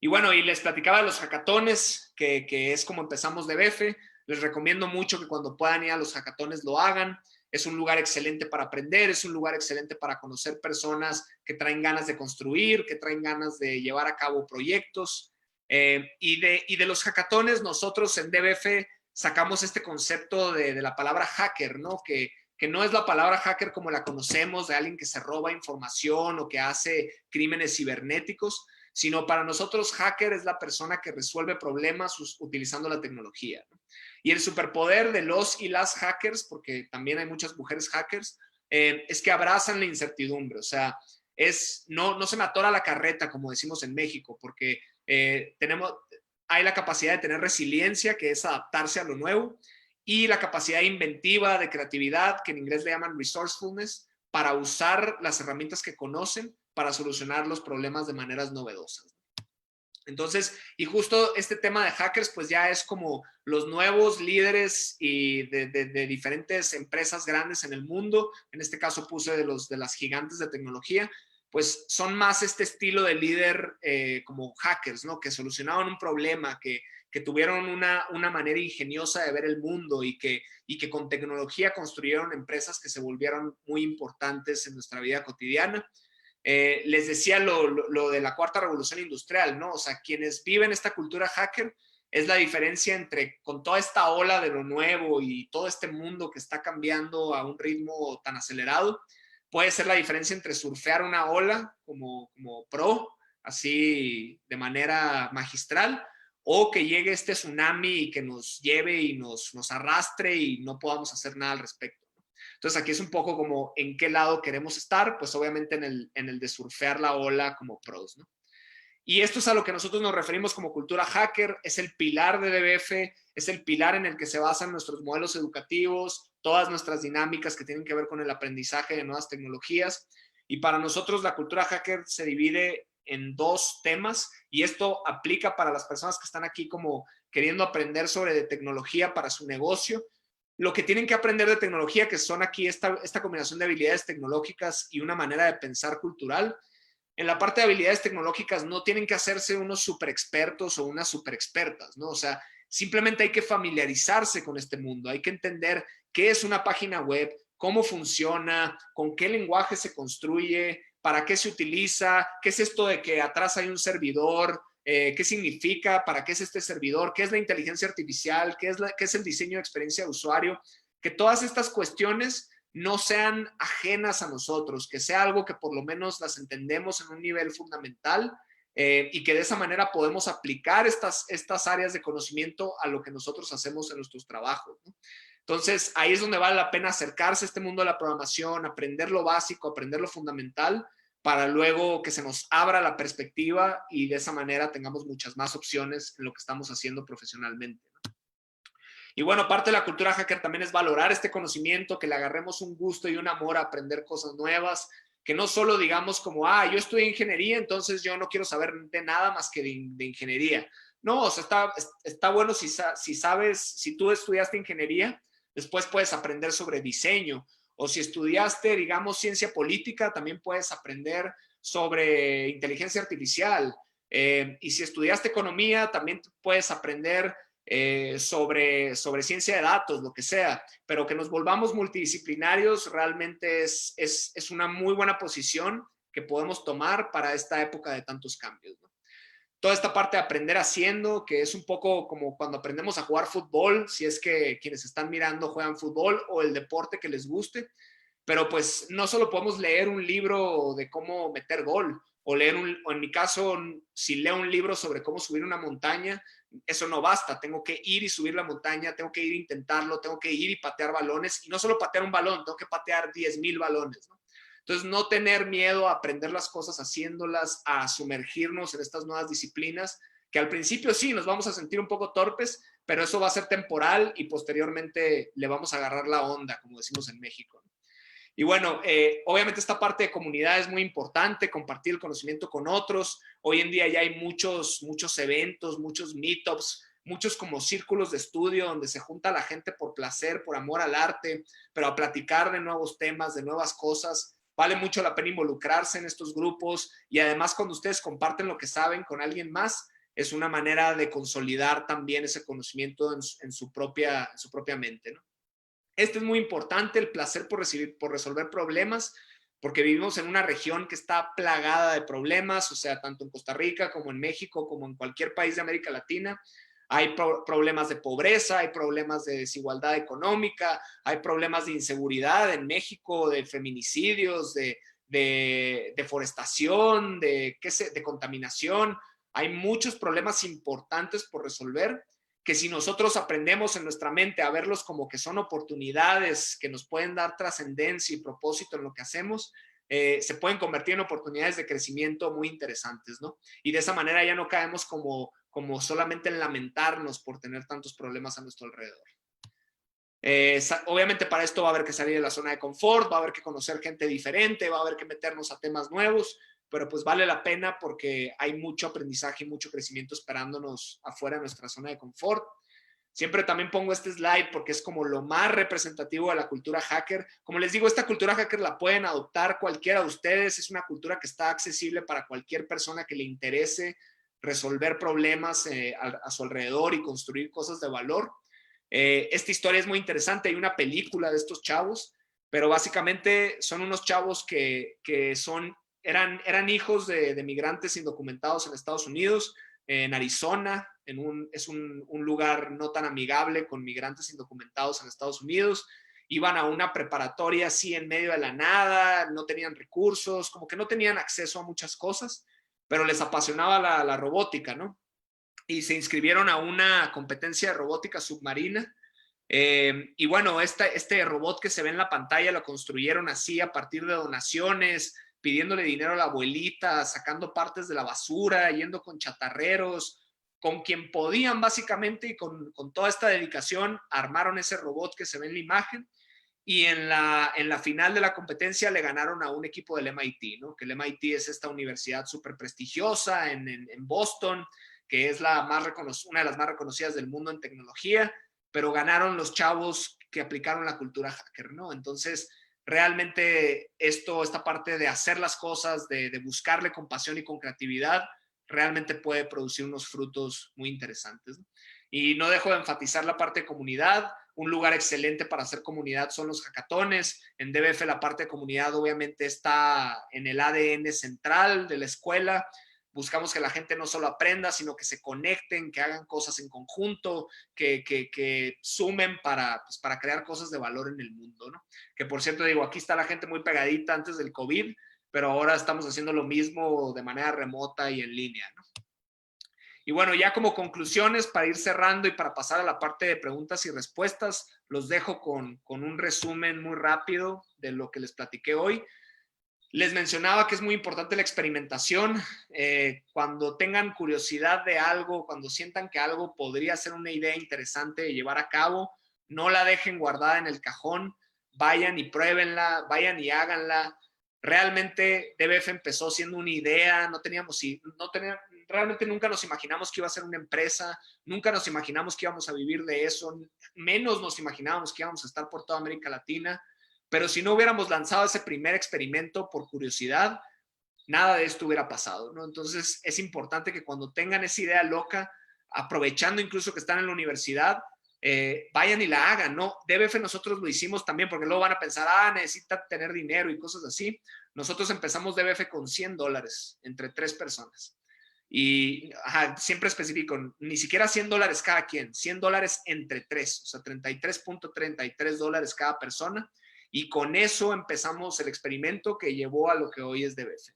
Y bueno, y les platicaba de los hackatones, que es como empezamos de BF. Les recomiendo mucho que cuando puedan ir a los hackatones lo hagan. Es un lugar excelente para aprender, es un lugar excelente para conocer personas que traen ganas de construir, que traen ganas de llevar a cabo proyectos. Y de los hackatones, nosotros en DBF sacamos este concepto de la palabra hacker, ¿no? Que no es la palabra hacker como la conocemos, de alguien que se roba información o que hace crímenes cibernéticos, sino para nosotros hacker es la persona que resuelve problemas utilizando la tecnología, ¿no? Y el superpoder de los y las hackers, porque también hay muchas mujeres hackers, es que abrazan la incertidumbre. O sea, no se me atora la carreta, como decimos en México, porque hay la capacidad de tener resiliencia, que es adaptarse a lo nuevo, y la capacidad inventiva, de creatividad, que en inglés le llaman resourcefulness, para usar las herramientas que conocen para solucionar los problemas de maneras novedosas. Entonces, y justo este tema de hackers, pues ya es como los nuevos líderes y de diferentes empresas grandes en el mundo. En este caso puse de las gigantes de tecnología, pues son más este estilo de líder como hackers, ¿no? Que solucionaban un problema, que tuvieron una manera ingeniosa de ver el mundo y que con tecnología construyeron empresas que se volvieron muy importantes en nuestra vida cotidiana. Les decía lo de la cuarta revolución industrial, ¿no? O sea, quienes viven esta cultura hacker es la diferencia entre, con toda esta ola de lo nuevo y todo este mundo que está cambiando a un ritmo tan acelerado, puede ser la diferencia entre surfear una ola como pro, así de manera magistral, o que llegue este tsunami y que nos lleve y nos arrastre y no podamos hacer nada al respecto. Entonces aquí es un poco como en qué lado queremos estar, pues obviamente en el de surfear la ola como pros, ¿no? Y esto es a lo que nosotros nos referimos como cultura hacker, es el pilar de DBF, es el pilar en el que se basan nuestros modelos educativos, todas nuestras dinámicas que tienen que ver con el aprendizaje de nuevas tecnologías. Y para nosotros la cultura hacker se divide en dos temas, y esto aplica para las personas que están aquí como queriendo aprender sobre tecnología para su negocio. Lo que tienen que aprender de tecnología, que son aquí esta combinación de habilidades tecnológicas y una manera de pensar cultural. En la parte de habilidades tecnológicas no tienen que hacerse unos super expertos o unas super expertas, ¿no? O sea, simplemente hay que familiarizarse con este mundo, hay que entender qué es una página web, cómo funciona, con qué lenguaje se construye, para qué se utiliza, qué es esto de que atrás hay un servidor, qué significa, para qué es este servidor, qué es la inteligencia artificial, qué es el diseño de experiencia de usuario, que todas estas cuestiones no sean ajenas a nosotros, que sea algo que por lo menos las entendemos en un nivel fundamental, y que de esa manera podemos aplicar estas áreas de conocimiento a lo que nosotros hacemos en nuestros trabajos, ¿no? Entonces, ahí es donde vale la pena acercarse a este mundo de la programación, aprender lo básico, aprender lo fundamental, para luego que se nos abra la perspectiva y de esa manera tengamos muchas más opciones en lo que estamos haciendo profesionalmente, ¿no? Y bueno, parte de la cultura hacker también es valorar este conocimiento, que le agarremos un gusto y un amor a aprender cosas nuevas, que no solo digamos como, yo estudié ingeniería, entonces yo no quiero saber de nada más que de ingeniería. No, o sea, está bueno si sabes, si tú estudiaste ingeniería, después puedes aprender sobre diseño, o si estudiaste, digamos, ciencia política, también puedes aprender sobre inteligencia artificial, y si estudiaste economía, también puedes aprender sobre ciencia de datos, lo que sea, pero que nos volvamos multidisciplinarios realmente es una muy buena posición que podemos tomar para esta época de tantos cambios, ¿no? Toda esta parte de aprender haciendo, que es un poco como cuando aprendemos a jugar fútbol, si es que quienes están mirando juegan fútbol o el deporte que les guste, pero pues no solo podemos leer un libro de cómo meter gol, o o en mi caso, si leo un libro sobre cómo subir una montaña, eso no basta, tengo que ir y subir la montaña, tengo que ir a intentarlo, tengo que ir y patear balones, y no solo patear un balón, tengo que patear 10,000 balones, ¿no? Entonces, no tener miedo a aprender las cosas haciéndolas, a sumergirnos en estas nuevas disciplinas, que al principio sí nos vamos a sentir un poco torpes, pero eso va a ser temporal y posteriormente le vamos a agarrar la onda, como decimos en México. Y bueno, obviamente esta parte de comunidad es muy importante, compartir el conocimiento con otros. Hoy en día ya hay muchos eventos, muchos meetups, muchos como círculos de estudio donde se junta la gente por placer, por amor al arte, pero a platicar de nuevos temas, de nuevas cosas. Vale mucho la pena involucrarse en estos grupos, y además cuando ustedes comparten lo que saben con alguien más, es una manera de consolidar también ese conocimiento en su propia mente, ¿no? Este es muy importante, el placer por resolver problemas, porque vivimos en una región que está plagada de problemas, o sea, tanto en Costa Rica como en México, como en cualquier país de América Latina. Hay problemas de pobreza, hay problemas de desigualdad económica, hay problemas de inseguridad en México, de feminicidios, de deforestación, de contaminación. Hay muchos problemas importantes por resolver, que si nosotros aprendemos en nuestra mente a verlos como que son oportunidades que nos pueden dar trascendencia y propósito en lo que hacemos, se pueden convertir en oportunidades de crecimiento muy interesantes, ¿no? Y de esa manera ya no caemos como solamente en lamentarnos por tener tantos problemas a nuestro alrededor. Obviamente para esto va a haber que salir de la zona de confort, va a haber que conocer gente diferente, va a haber que meternos a temas nuevos, pero pues vale la pena porque hay mucho aprendizaje y mucho crecimiento esperándonos afuera de nuestra zona de confort. Siempre también pongo este slide porque es como lo más representativo de la cultura hacker. Como les digo, esta cultura hacker la pueden adoptar cualquiera de ustedes. Es una cultura que está accesible para cualquier persona que le interese resolver problemas a su alrededor y construir cosas de valor. Esta historia es muy interesante. Hay una película de estos chavos, pero básicamente son unos chavos que eran hijos de migrantes indocumentados en Estados Unidos, en Arizona. Es un lugar no tan amigable con migrantes indocumentados en Estados Unidos. Iban a una preparatoria así en medio de la nada, no tenían recursos, como que no tenían acceso a muchas cosas, pero les apasionaba la robótica, ¿no? y se inscribieron a una competencia de robótica submarina. Y bueno, este robot que se ve en la pantalla lo construyeron así a partir de donaciones, pidiéndole dinero a la abuelita, sacando partes de la basura, yendo con chatarreros, con quien podían básicamente, y con toda esta dedicación armaron ese robot que se ve en la imagen. Y en la final de la competencia le ganaron a un equipo del MIT, ¿no? Que el MIT es esta universidad súper prestigiosa en Boston, que es una de las más reconocidas del mundo en tecnología, pero ganaron los chavos que aplicaron la cultura hacker, ¿no? Entonces, realmente esta parte de hacer las cosas, de buscarle con pasión y con creatividad, realmente puede producir unos frutos muy interesantes, ¿no? Y no dejo de enfatizar la parte de comunidad. Un lugar excelente para hacer comunidad son los hackatones. En DBF la parte de comunidad obviamente está en el ADN central de la escuela. Buscamos que la gente no solo aprenda, sino que se conecten, que hagan cosas en conjunto, que sumen para crear cosas de valor en el mundo, ¿no? Que por cierto, digo, aquí está la gente muy pegadita antes del COVID, pero ahora estamos haciendo lo mismo de manera remota y en línea, ¿no? Y bueno, ya como conclusiones para ir cerrando y para pasar a la parte de preguntas y respuestas, los dejo con un resumen muy rápido de lo que les platiqué hoy. Les mencionaba que es muy importante la experimentación. Cuando tengan curiosidad de algo, cuando sientan que algo podría ser una idea interesante de llevar a cabo, no la dejen guardada en el cajón, vayan y pruébenla, vayan y háganla. Realmente DBF empezó siendo una idea, realmente nunca nos imaginamos que iba a ser una empresa, nunca nos imaginamos que íbamos a vivir de eso, menos nos imaginábamos que íbamos a estar por toda América Latina, pero si no hubiéramos lanzado ese primer experimento por curiosidad, nada de esto hubiera pasado, ¿no? Entonces es importante que cuando tengan esa idea loca, aprovechando incluso que están en la universidad, vayan y la hagan, ¿no? DBF nosotros lo hicimos también porque luego van a pensar, necesita tener dinero y cosas así. Nosotros empezamos DBF con $100 entre 3 personas. Y siempre especifico, ni siquiera $100 cada quien, $100 entre 3, o sea, $33.33 cada persona. Y con eso empezamos el experimento que llevó a lo que hoy es DBF.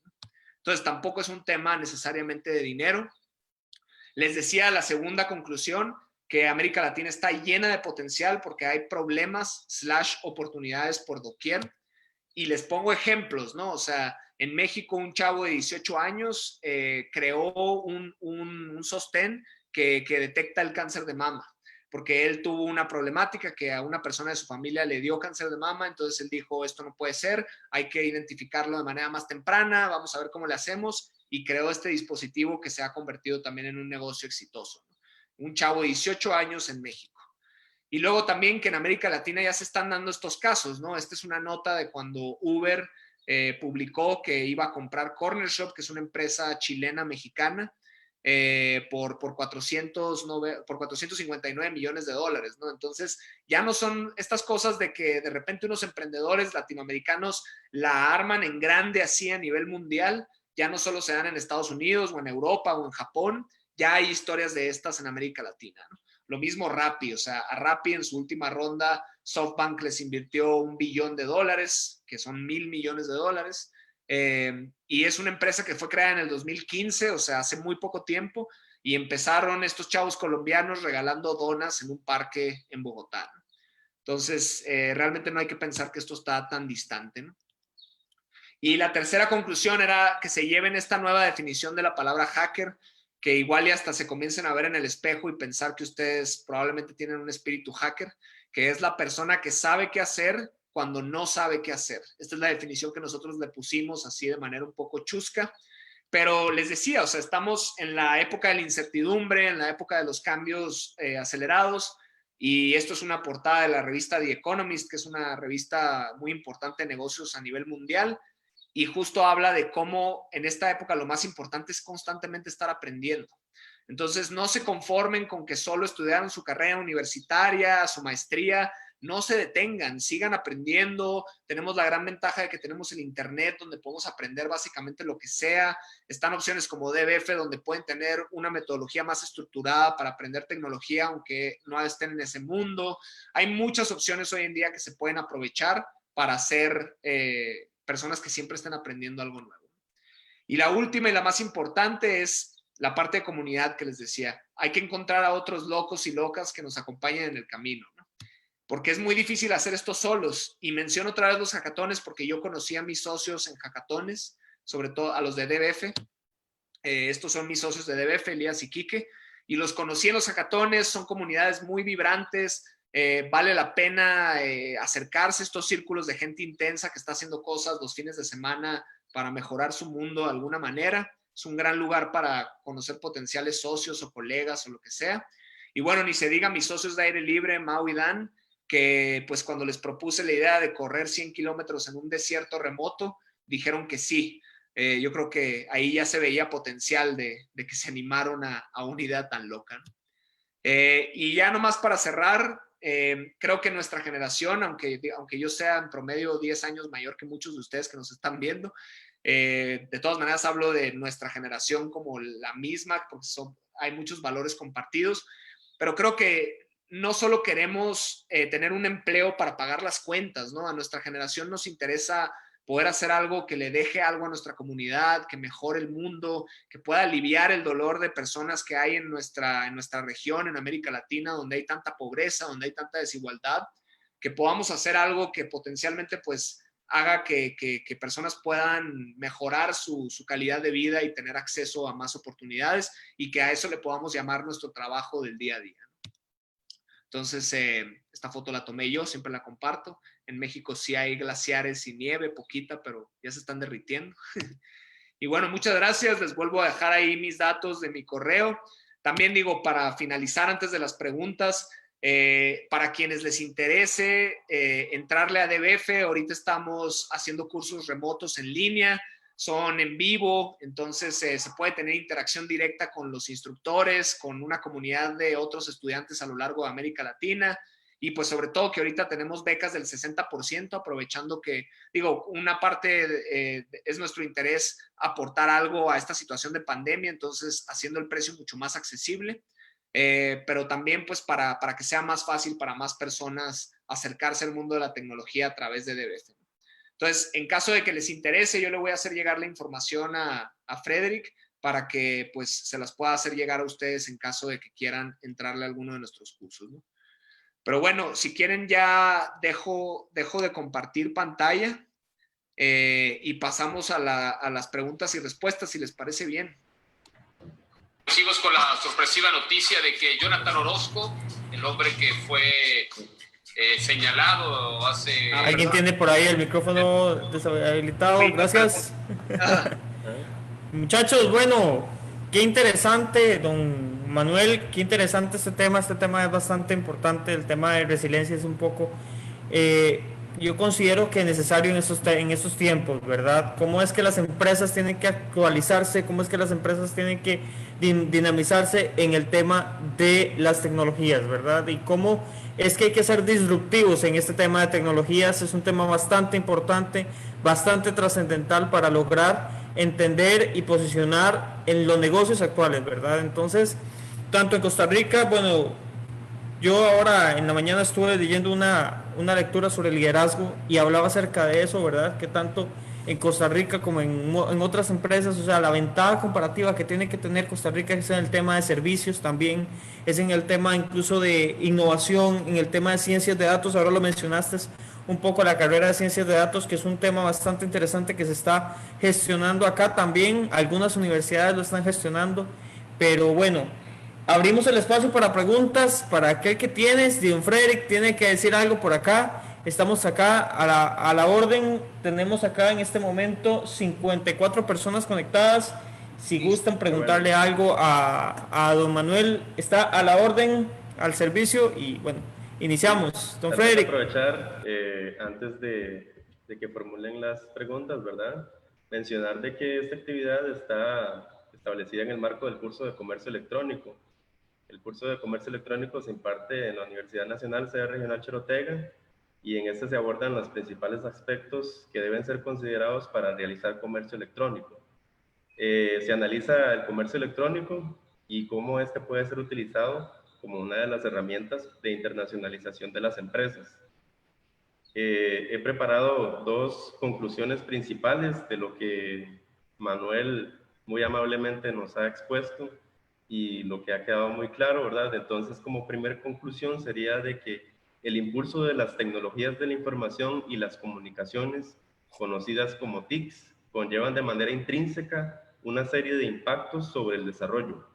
Entonces, tampoco es un tema necesariamente de dinero. Les decía la segunda conclusión, que América Latina está llena de potencial porque hay problemas / oportunidades por doquier. Y les pongo ejemplos, ¿no? O sea, en México un chavo de 18 años creó un sostén que detecta el cáncer de mama, porque él tuvo una problemática que a una persona de su familia le dio cáncer de mama, entonces él dijo, esto no puede ser, hay que identificarlo de manera más temprana, vamos a ver cómo le hacemos, y creó este dispositivo que se ha convertido también en un negocio exitoso, ¿no? Un chavo de 18 años en México. Y luego también que en América Latina ya se están dando estos casos, ¿no? Esta es una nota de cuando Uber publicó que iba a comprar Corner Shop, que es una empresa chilena-mexicana, por 459 millones de dólares, ¿no? Entonces, ya no son estas cosas de que de repente unos emprendedores latinoamericanos la arman en grande así a nivel mundial, ya no solo se dan en Estados Unidos o en Europa o en Japón, ya hay historias de estas en América Latina, ¿no? Lo mismo Rappi, o sea, a Rappi en su última ronda, SoftBank les invirtió $1 billón, que son 1,000 millones de dólares. Y es una empresa que fue creada en el 2015, o sea, hace muy poco tiempo, y empezaron estos chavos colombianos regalando donas en un parque en Bogotá, ¿no? Entonces, realmente no hay que pensar que esto está tan distante, ¿no? Y la tercera conclusión era que se lleven esta nueva definición de la palabra hacker, que igual y hasta se comiencen a ver en el espejo y pensar que ustedes probablemente tienen un espíritu hacker, que es la persona que sabe qué hacer cuando no sabe qué hacer. Esta es la definición que nosotros le pusimos así de manera un poco chusca, pero les decía, o sea, estamos en la época de la incertidumbre, en la época de los cambios acelerados, y esto es una portada de la revista The Economist, que es una revista muy importante de negocios a nivel mundial, y justo habla de cómo en esta época lo más importante es constantemente estar aprendiendo. Entonces, no se conformen con que solo estudiaron su carrera universitaria, su maestría, no se detengan, sigan aprendiendo. Tenemos la gran ventaja de que tenemos el internet donde podemos aprender básicamente lo que sea. Están opciones como DBF donde pueden tener una metodología más estructurada para aprender tecnología aunque no estén en ese mundo. Hay muchas opciones hoy en día que se pueden aprovechar para ser personas que siempre estén aprendiendo algo nuevo. Y la última y la más importante es la parte de comunidad que les decía. Hay que encontrar a otros locos y locas que nos acompañen en el camino, ¿no? Porque es muy difícil hacer esto solos. Y menciono otra vez los hackatones porque yo conocí a mis socios en hackatones, sobre todo a los de DBF. Estos son mis socios de DBF, Elías y Quique, y los conocí en los hackatones. Son comunidades muy vibrantes. Vale la pena acercarse a estos círculos de gente intensa que está haciendo cosas los fines de semana para mejorar su mundo de alguna manera. Es un gran lugar para conocer potenciales socios o colegas o lo que sea. Y bueno, ni se diga mis socios de aire libre, Mau y Dan, que pues cuando les propuse la idea de correr 100 kilómetros en un desierto remoto, dijeron que sí. Yo creo que ahí ya se veía potencial de que se animaron a una idea tan loca, ¿no? Y ya nomás para cerrar, creo que nuestra generación, aunque yo sea en promedio 10 años mayor que muchos de ustedes que nos están viendo, de todas maneras hablo de nuestra generación como la misma, porque hay muchos valores compartidos, pero creo que no solo queremos tener un empleo para pagar las cuentas, ¿no? A nuestra generación nos interesa poder hacer algo que le deje algo a nuestra comunidad, que mejore el mundo, que pueda aliviar el dolor de personas que hay en nuestra región, en América Latina, donde hay tanta pobreza, donde hay tanta desigualdad, que podamos hacer algo que potencialmente pues haga que personas puedan mejorar su calidad de vida y tener acceso a más oportunidades y que a eso le podamos llamar nuestro trabajo del día a día. Entonces, esta foto la tomé yo, siempre la comparto. En México sí hay glaciares y nieve, poquita, pero ya se están derritiendo. Y bueno, muchas gracias. Les vuelvo a dejar ahí mis datos de mi correo. También digo, para finalizar antes de las preguntas, para quienes les interese entrarle a DBF, ahorita estamos haciendo cursos remotos en línea, son en vivo, entonces se puede tener interacción directa con los instructores, con una comunidad de otros estudiantes a lo largo de América Latina. Y pues sobre todo que ahorita tenemos becas del 60%, aprovechando que, digo, una parte es nuestro interés aportar algo a esta situación de pandemia, entonces haciendo el precio mucho más accesible, pero también pues para que sea más fácil para más personas acercarse al mundo de la tecnología a través de DBF. Entonces, en caso de que les interese, yo le voy a hacer llegar la información a Frederick para que pues se las pueda hacer llegar a ustedes en caso de que quieran entrarle a alguno de nuestros cursos, ¿no? Pero bueno, si quieren ya dejo de compartir pantalla y pasamos a las preguntas y respuestas, si les parece bien. Sigo con la sorpresiva noticia de que Jonathan Orozco, el hombre que fue señalado hace... ¿Alguien tiene por ahí el micrófono deshabilitado? Gracias. Muchachos, bueno, qué interesante, don Manuel, qué interesante este tema es bastante importante, el tema de resiliencia es un poco, yo considero que es necesario en estos tiempos, ¿verdad? ¿Cómo es que las empresas tienen que actualizarse? ¿Cómo es que las empresas tienen que dinamizarse en el tema de las tecnologías, ¿verdad? Y cómo es que hay que ser disruptivos en este tema de tecnologías, es un tema bastante importante, bastante trascendental para lograr entender y posicionar en los negocios actuales, ¿verdad? Entonces, tanto en Costa Rica, bueno, yo ahora en la mañana estuve leyendo una lectura sobre el liderazgo y hablaba acerca de eso, ¿verdad? Que tanto en Costa Rica como en otras empresas, o sea, la ventaja comparativa que tiene que tener Costa Rica es en el tema de servicios también, es en el tema incluso de innovación, en el tema de ciencias de datos, ahora lo mencionaste un poco la carrera de ciencias de datos, que es un tema bastante interesante que se está gestionando acá también, algunas universidades lo están gestionando, pero bueno, abrimos el espacio para preguntas, para aquel que tienes, Don Frederick tiene que decir algo por acá. Estamos acá a la orden. Tenemos acá en este momento 54 personas conectadas. Si gustan preguntarle algo a don Manuel, está a la orden, al servicio y bueno, iniciamos. Don Frederick. Aprovechar, antes de que formulen las preguntas, ¿verdad? Mencionar de que esta actividad está establecida en el marco del curso de comercio electrónico. El curso de comercio electrónico se imparte en la Universidad Nacional Sede Regional Chorotega y en este se abordan los principales aspectos que deben ser considerados para realizar comercio electrónico. Se analiza el comercio electrónico y cómo este puede ser utilizado como una de las herramientas de internacionalización de las empresas. He preparado dos conclusiones principales de lo que Manuel muy amablemente nos ha expuesto y lo que ha quedado muy claro, ¿verdad? Entonces, como primer conclusión sería de que el impulso de las tecnologías de la información y las comunicaciones, conocidas como TICs, conllevan de manera intrínseca una serie de impactos sobre el desarrollo.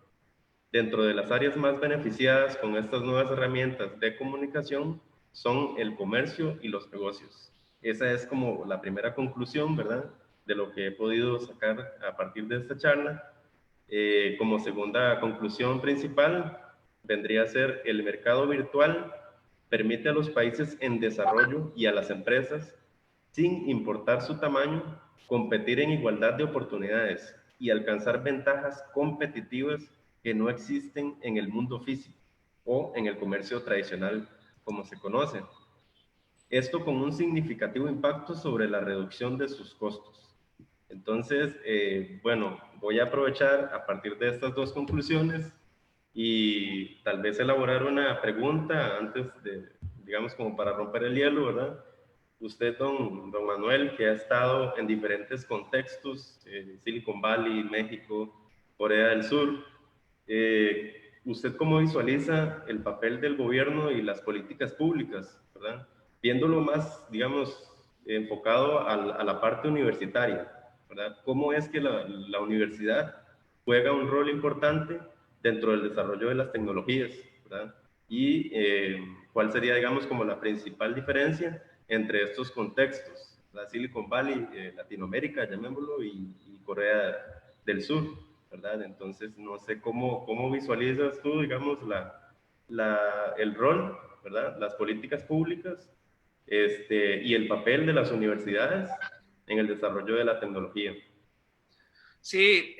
Dentro de las áreas más beneficiadas con estas nuevas herramientas de comunicación son el comercio y los negocios. Esa es como la primera conclusión, ¿verdad?, de lo que he podido sacar a partir de esta charla. Como segunda conclusión principal, vendría a ser el mercado virtual permite a los países en desarrollo y a las empresas, sin importar su tamaño, competir en igualdad de oportunidades y alcanzar ventajas competitivas que no existen en el mundo físico o en el comercio tradicional como se conoce. Esto con un significativo impacto sobre la reducción de sus costos. Entonces, bueno, voy a aprovechar a partir de estas dos conclusiones y tal vez elaborar una pregunta antes de, digamos, como para romper el hielo, ¿verdad? Usted, don Manuel, que ha estado en diferentes contextos, Silicon Valley, México, Corea del Sur, ¿usted cómo visualiza el papel del gobierno y las políticas públicas, ¿verdad? Viéndolo más, digamos, enfocado a la parte universitaria, ¿verdad? ¿Cómo es que la universidad juega un rol importante dentro del desarrollo de las tecnologías, ¿verdad? Y cuál sería, digamos, como la principal diferencia entre estos contextos, la Silicon Valley, Latinoamérica, llamémoslo, y Corea del Sur, ¿verdad? Entonces, no sé cómo visualizas tú, digamos, el rol, ¿verdad? Las políticas públicas y el papel de las universidades en el desarrollo de la tecnología. Sí,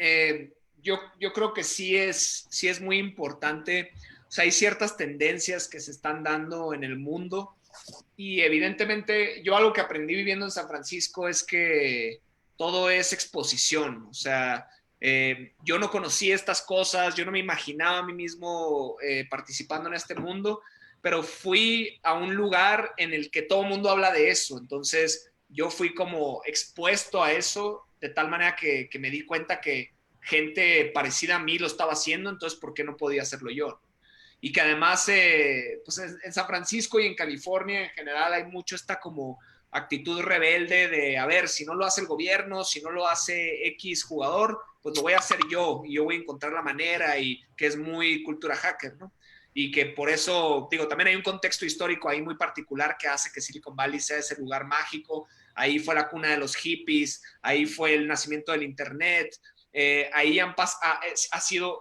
yo creo que sí es muy importante. O sea, hay ciertas tendencias que se están dando en el mundo y evidentemente yo algo que aprendí viviendo en San Francisco es que todo es exposición. O sea, yo no conocía estas cosas, yo no me imaginaba a mí mismo participando en este mundo, pero fui a un lugar en el que todo el mundo habla de eso. Entonces yo fui como expuesto a eso de tal manera que me di cuenta que gente parecida a mí lo estaba haciendo, entonces ¿por qué no podía hacerlo yo? Y que además, pues en San Francisco y en California en general hay mucho esta como actitud rebelde de, a ver, si no lo hace el gobierno, si no lo hace X jugador, pues lo voy a hacer yo y yo voy a encontrar la manera y que es muy cultura hacker, ¿no? Y que por eso, digo, también hay un contexto histórico ahí muy particular que hace que Silicon Valley sea ese lugar mágico. Ahí fue la cuna de los hippies, ahí fue el nacimiento del internet, ahí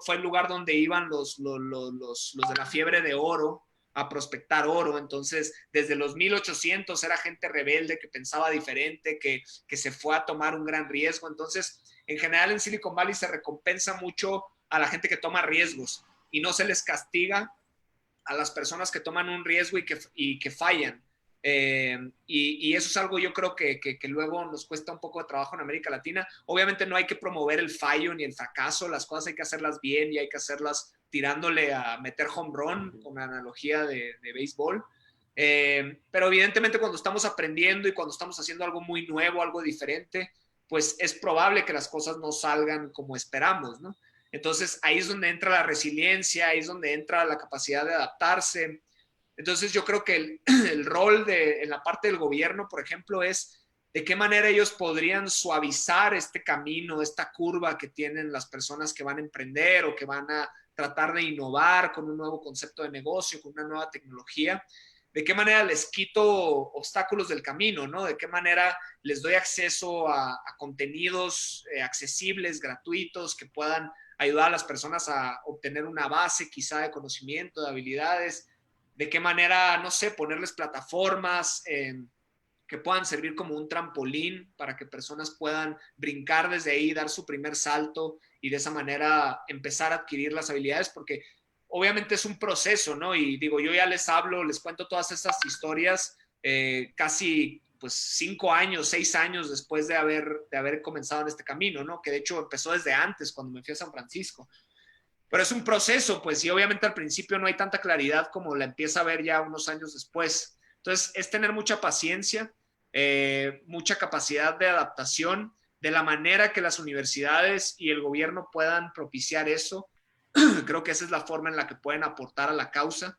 fue el lugar donde iban los de la fiebre de oro a prospectar oro. Entonces, desde los 1800 era gente rebelde que pensaba diferente, que se fue a tomar un gran riesgo. Entonces, en general en Silicon Valley se recompensa mucho a la gente que toma riesgos y no se les castiga a las personas que toman un riesgo y que fallan. Y eso es algo yo creo que luego nos cuesta un poco de trabajo en América Latina. Obviamente no hay que promover el fallo ni el fracaso, las cosas hay que hacerlas bien y hay que hacerlas tirándole a meter home run, con la analogía de béisbol. Pero evidentemente cuando estamos aprendiendo y cuando estamos haciendo algo muy nuevo, algo diferente, pues es probable que las cosas no salgan como esperamos, ¿no? Entonces ahí es donde entra la resiliencia, ahí es donde entra la capacidad de adaptarse. Entonces yo creo que el rol en la parte del gobierno, por ejemplo, es de qué manera ellos podrían suavizar este camino, esta curva que tienen las personas que van a emprender o que van a tratar de innovar con un nuevo concepto de negocio, con una nueva tecnología. De qué manera les quito obstáculos del camino, ¿no? De qué manera les doy acceso a contenidos accesibles, gratuitos, que puedan ayudar a las personas a obtener una base quizá de conocimiento, de habilidades, de qué manera, no sé, ponerles plataformas que puedan servir como un trampolín para que personas puedan brincar desde ahí, dar su primer salto y de esa manera empezar a adquirir las habilidades, porque obviamente es un proceso, ¿no? Y digo, yo ya les hablo, les cuento todas esas historias casi pues 5 años, 6 años después de haber comenzado en este camino, ¿no? Que de hecho empezó desde antes, cuando me fui a San Francisco. Pero es un proceso, pues, y obviamente al principio no hay tanta claridad como la empieza a ver ya unos años después. Entonces, es tener mucha paciencia, mucha capacidad de adaptación de la manera que las universidades y el gobierno puedan propiciar eso. Creo que esa es la forma en la que pueden aportar a la causa.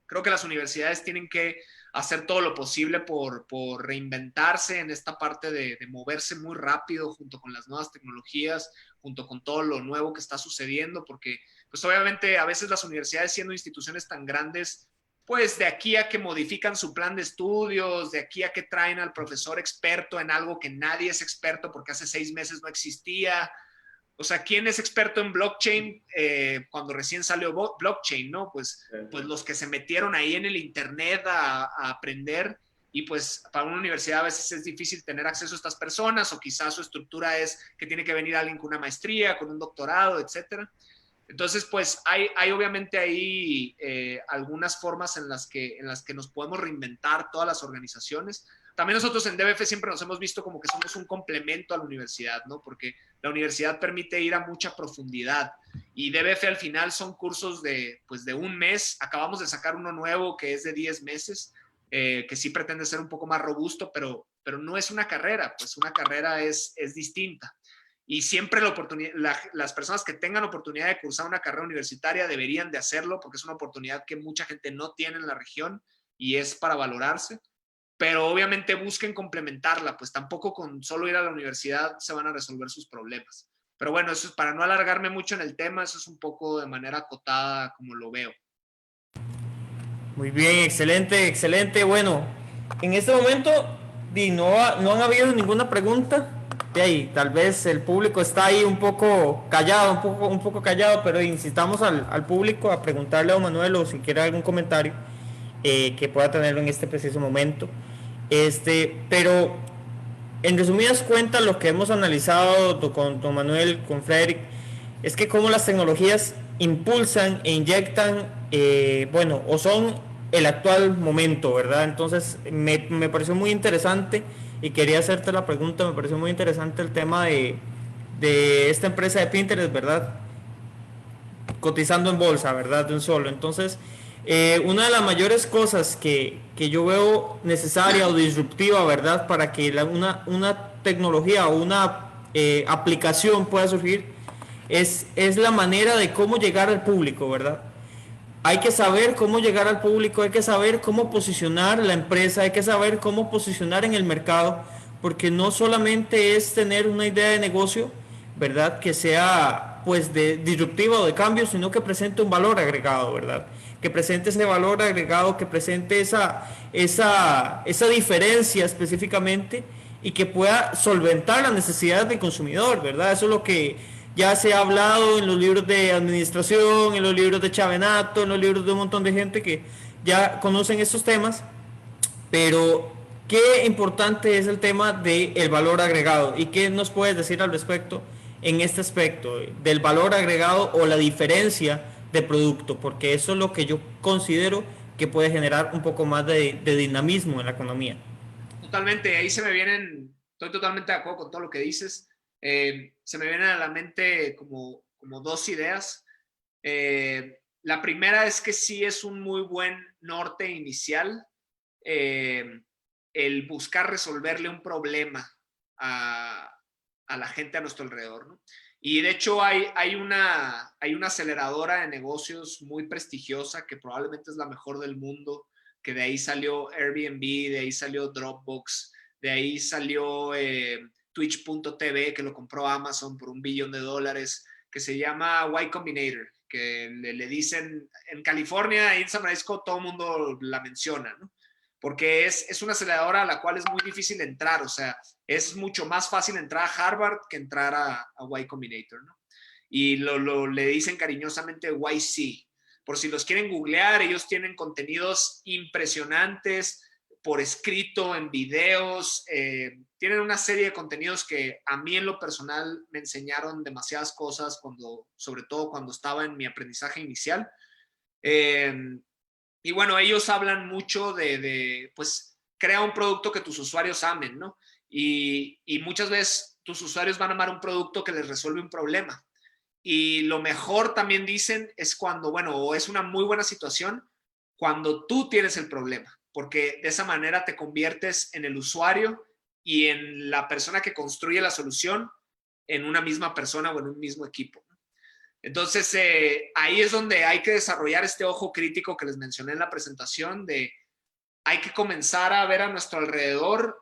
Creo que las universidades tienen que hacer todo lo posible por reinventarse en esta parte de moverse muy rápido junto con las nuevas tecnologías, junto con todo lo nuevo que está sucediendo, porque pues obviamente a veces las universidades, siendo instituciones tan grandes, pues de aquí a que modifican su plan de estudios, de aquí a que traen al profesor experto en algo que nadie es experto porque hace 6 meses no existía. O sea, ¿quién es experto en blockchain cuando recién salió blockchain, no? Pues los que se metieron ahí en el internet a aprender, y pues para una universidad a veces es difícil tener acceso a estas personas, o quizás su estructura es que tiene que venir alguien con una maestría, con un doctorado, etcétera. Entonces, pues hay obviamente ahí algunas formas en las que nos podemos reinventar todas las organizaciones. También nosotros en DBF siempre nos hemos visto como que somos un complemento a la universidad, ¿no? Porque la universidad permite ir a mucha profundidad, y DBF al final son cursos de 1 mes. Acabamos de sacar uno nuevo que es de 10 meses, que sí pretende ser un poco más robusto, pero no es una carrera, pues una carrera es distinta. Y siempre las personas que tengan oportunidad de cursar una carrera universitaria deberían de hacerlo, porque es una oportunidad que mucha gente no tiene en la región y es para valorarse. Pero obviamente busquen complementarla, pues tampoco con solo ir a la universidad se van a resolver sus problemas. Pero bueno, eso es para no alargarme mucho en el tema, eso es un poco de manera acotada como lo veo. Muy bien, excelente, excelente. Bueno, en este momento no han habido ninguna pregunta. De ahí, tal vez el público está ahí un poco callado, un poco callado, pero incitamos al público a preguntarle a don Manuel, o si quiere algún comentario que pueda tenerlo en este preciso momento. Pero en resumidas cuentas, lo que hemos analizado con don Manuel, con Frederick, es que cómo las tecnologías impulsan e inyectan, bueno, o son el actual momento, ¿verdad? Entonces me pareció muy interesante, y quería hacerte la pregunta. Me pareció muy interesante el tema de esta empresa de Pinterest, ¿verdad? Cotizando en bolsa, ¿verdad? De un solo. Entonces, una de las mayores cosas que yo veo necesaria o disruptiva, ¿verdad? Para que una tecnología o una aplicación pueda surgir, es la manera de cómo llegar al público, ¿verdad? Hay que saber cómo llegar al público, hay que saber cómo posicionar la empresa, hay que saber cómo posicionar en el mercado, porque no solamente es tener una idea de negocio, ¿verdad? Que sea pues disruptiva o de cambio, sino que presente un valor agregado, ¿verdad? Que presente ese valor agregado, que presente esa diferencia específicamente, y que pueda solventar las necesidades del consumidor, ¿verdad? Eso es lo que ya se ha hablado en los libros de administración, en los libros de Chavenato, en los libros de un montón de gente que ya conocen estos temas. Pero qué importante es el tema del valor agregado, y qué nos puedes decir al respecto en este aspecto del valor agregado o la diferencia de producto, porque eso es lo que yo considero que puede generar un poco más de dinamismo en la economía. Totalmente, ahí estoy totalmente de acuerdo con todo lo que dices. Se me vienen a la mente como 2 ideas. La primera es que sí es un muy buen norte inicial el buscar resolverle un problema a la gente a nuestro alrededor, ¿no? Y de hecho hay una aceleradora de negocios muy prestigiosa, que probablemente es la mejor del mundo, que de ahí salió Airbnb, de ahí salió Dropbox, de ahí salió Twitch.tv, que lo compró Amazon por $1 billón, que se llama Y Combinator, que le dicen en California y en San Francisco todo el mundo la menciona, ¿no? Porque es una aceleradora a la cual es muy difícil entrar. O sea, es mucho más fácil entrar a Harvard que entrar a Y Combinator, ¿no? Y le dicen cariñosamente YC. Por si los quieren googlear, ellos tienen contenidos impresionantes por escrito, en videos, tienen una serie de contenidos que a mí en lo personal me enseñaron demasiadas cosas, sobre todo cuando estaba en mi aprendizaje inicial. Y bueno, ellos hablan mucho pues, crea un producto que tus usuarios amen, ¿no? Y muchas veces tus usuarios van a amar un producto que les resuelve un problema. Y lo mejor también dicen es cuando, bueno, o es una muy buena situación cuando tú tienes el problema, porque de esa manera te conviertes en el usuario y en la persona que construye la solución en una misma persona o en un mismo equipo. Entonces, ahí es donde hay que desarrollar este ojo crítico que les mencioné en la presentación, de hay que comenzar a ver a nuestro alrededor,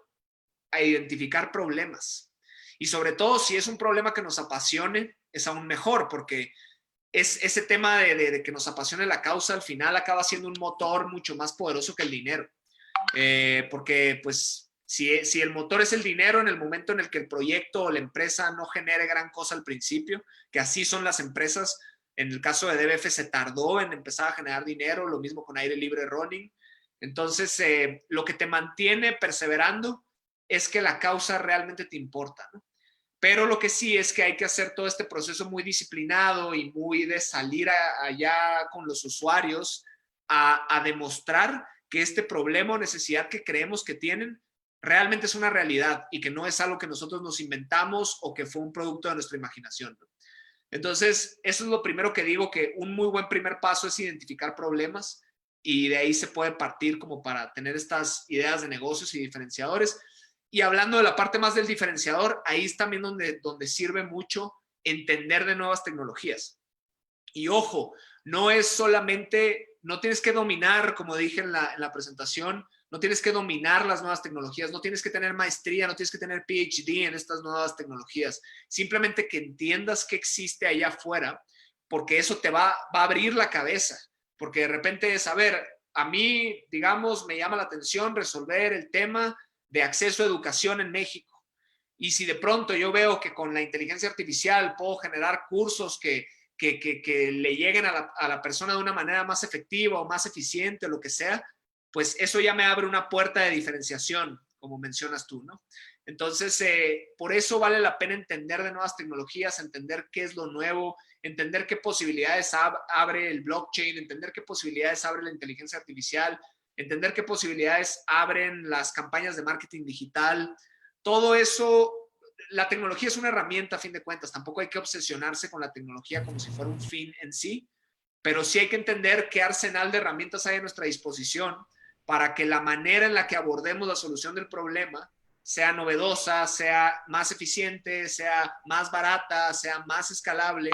a identificar problemas. Y sobre todo, si es un problema que nos apasione, es aún mejor, porque es ese tema de que nos apasione la causa, al final acaba siendo un motor mucho más poderoso que el dinero. Porque, pues, si el motor es el dinero, en el momento en el que el proyecto o la empresa no genere gran cosa al principio, que así son las empresas, en el caso de DBF se tardó en empezar a generar dinero, lo mismo con Aire Libre Running. Entonces, lo que te mantiene perseverando es que la causa realmente te importa, ¿no? Pero lo que sí es que hay que hacer todo este proceso muy disciplinado y muy de salir allá con los usuarios a demostrar que este problema o necesidad que creemos que tienen realmente es una realidad y que no es algo que nosotros nos inventamos o que fue un producto de nuestra imaginación, ¿no? Entonces, eso es lo primero que digo, que un muy buen primer paso es identificar problemas y de ahí se puede partir como para tener estas ideas de negocios y diferenciadores. Y hablando de la parte más del diferenciador, ahí es también donde sirve mucho entender de nuevas tecnologías. Y ojo, no es solamente, no tienes que dominar, como dije en la presentación, no tienes que dominar las nuevas tecnologías, no tienes que tener maestría, no tienes que tener PhD en estas nuevas tecnologías. Simplemente que entiendas qué existe allá afuera, porque eso te va a abrir la cabeza. Porque de repente es, a ver, a mí, digamos, me llama la atención resolver el tema de acceso a educación en México. Y si de pronto yo veo que con la inteligencia artificial puedo generar cursos que le lleguen a la persona de una manera más efectiva o más eficiente o lo que sea, pues eso ya me abre una puerta de diferenciación, como mencionas tú, ¿no? Entonces, por eso vale la pena entender de nuevas tecnologías, entender qué es lo nuevo, entender qué posibilidades abre el blockchain, entender qué posibilidades abre la inteligencia artificial, entender qué posibilidades abren las campañas de marketing digital. Todo eso, la tecnología es una herramienta a fin de cuentas, tampoco hay que obsesionarse con la tecnología como si fuera un fin en sí, pero sí hay que entender qué arsenal de herramientas hay a nuestra disposición para que la manera en la que abordemos la solución del problema sea novedosa, sea más eficiente, sea más barata, sea más escalable,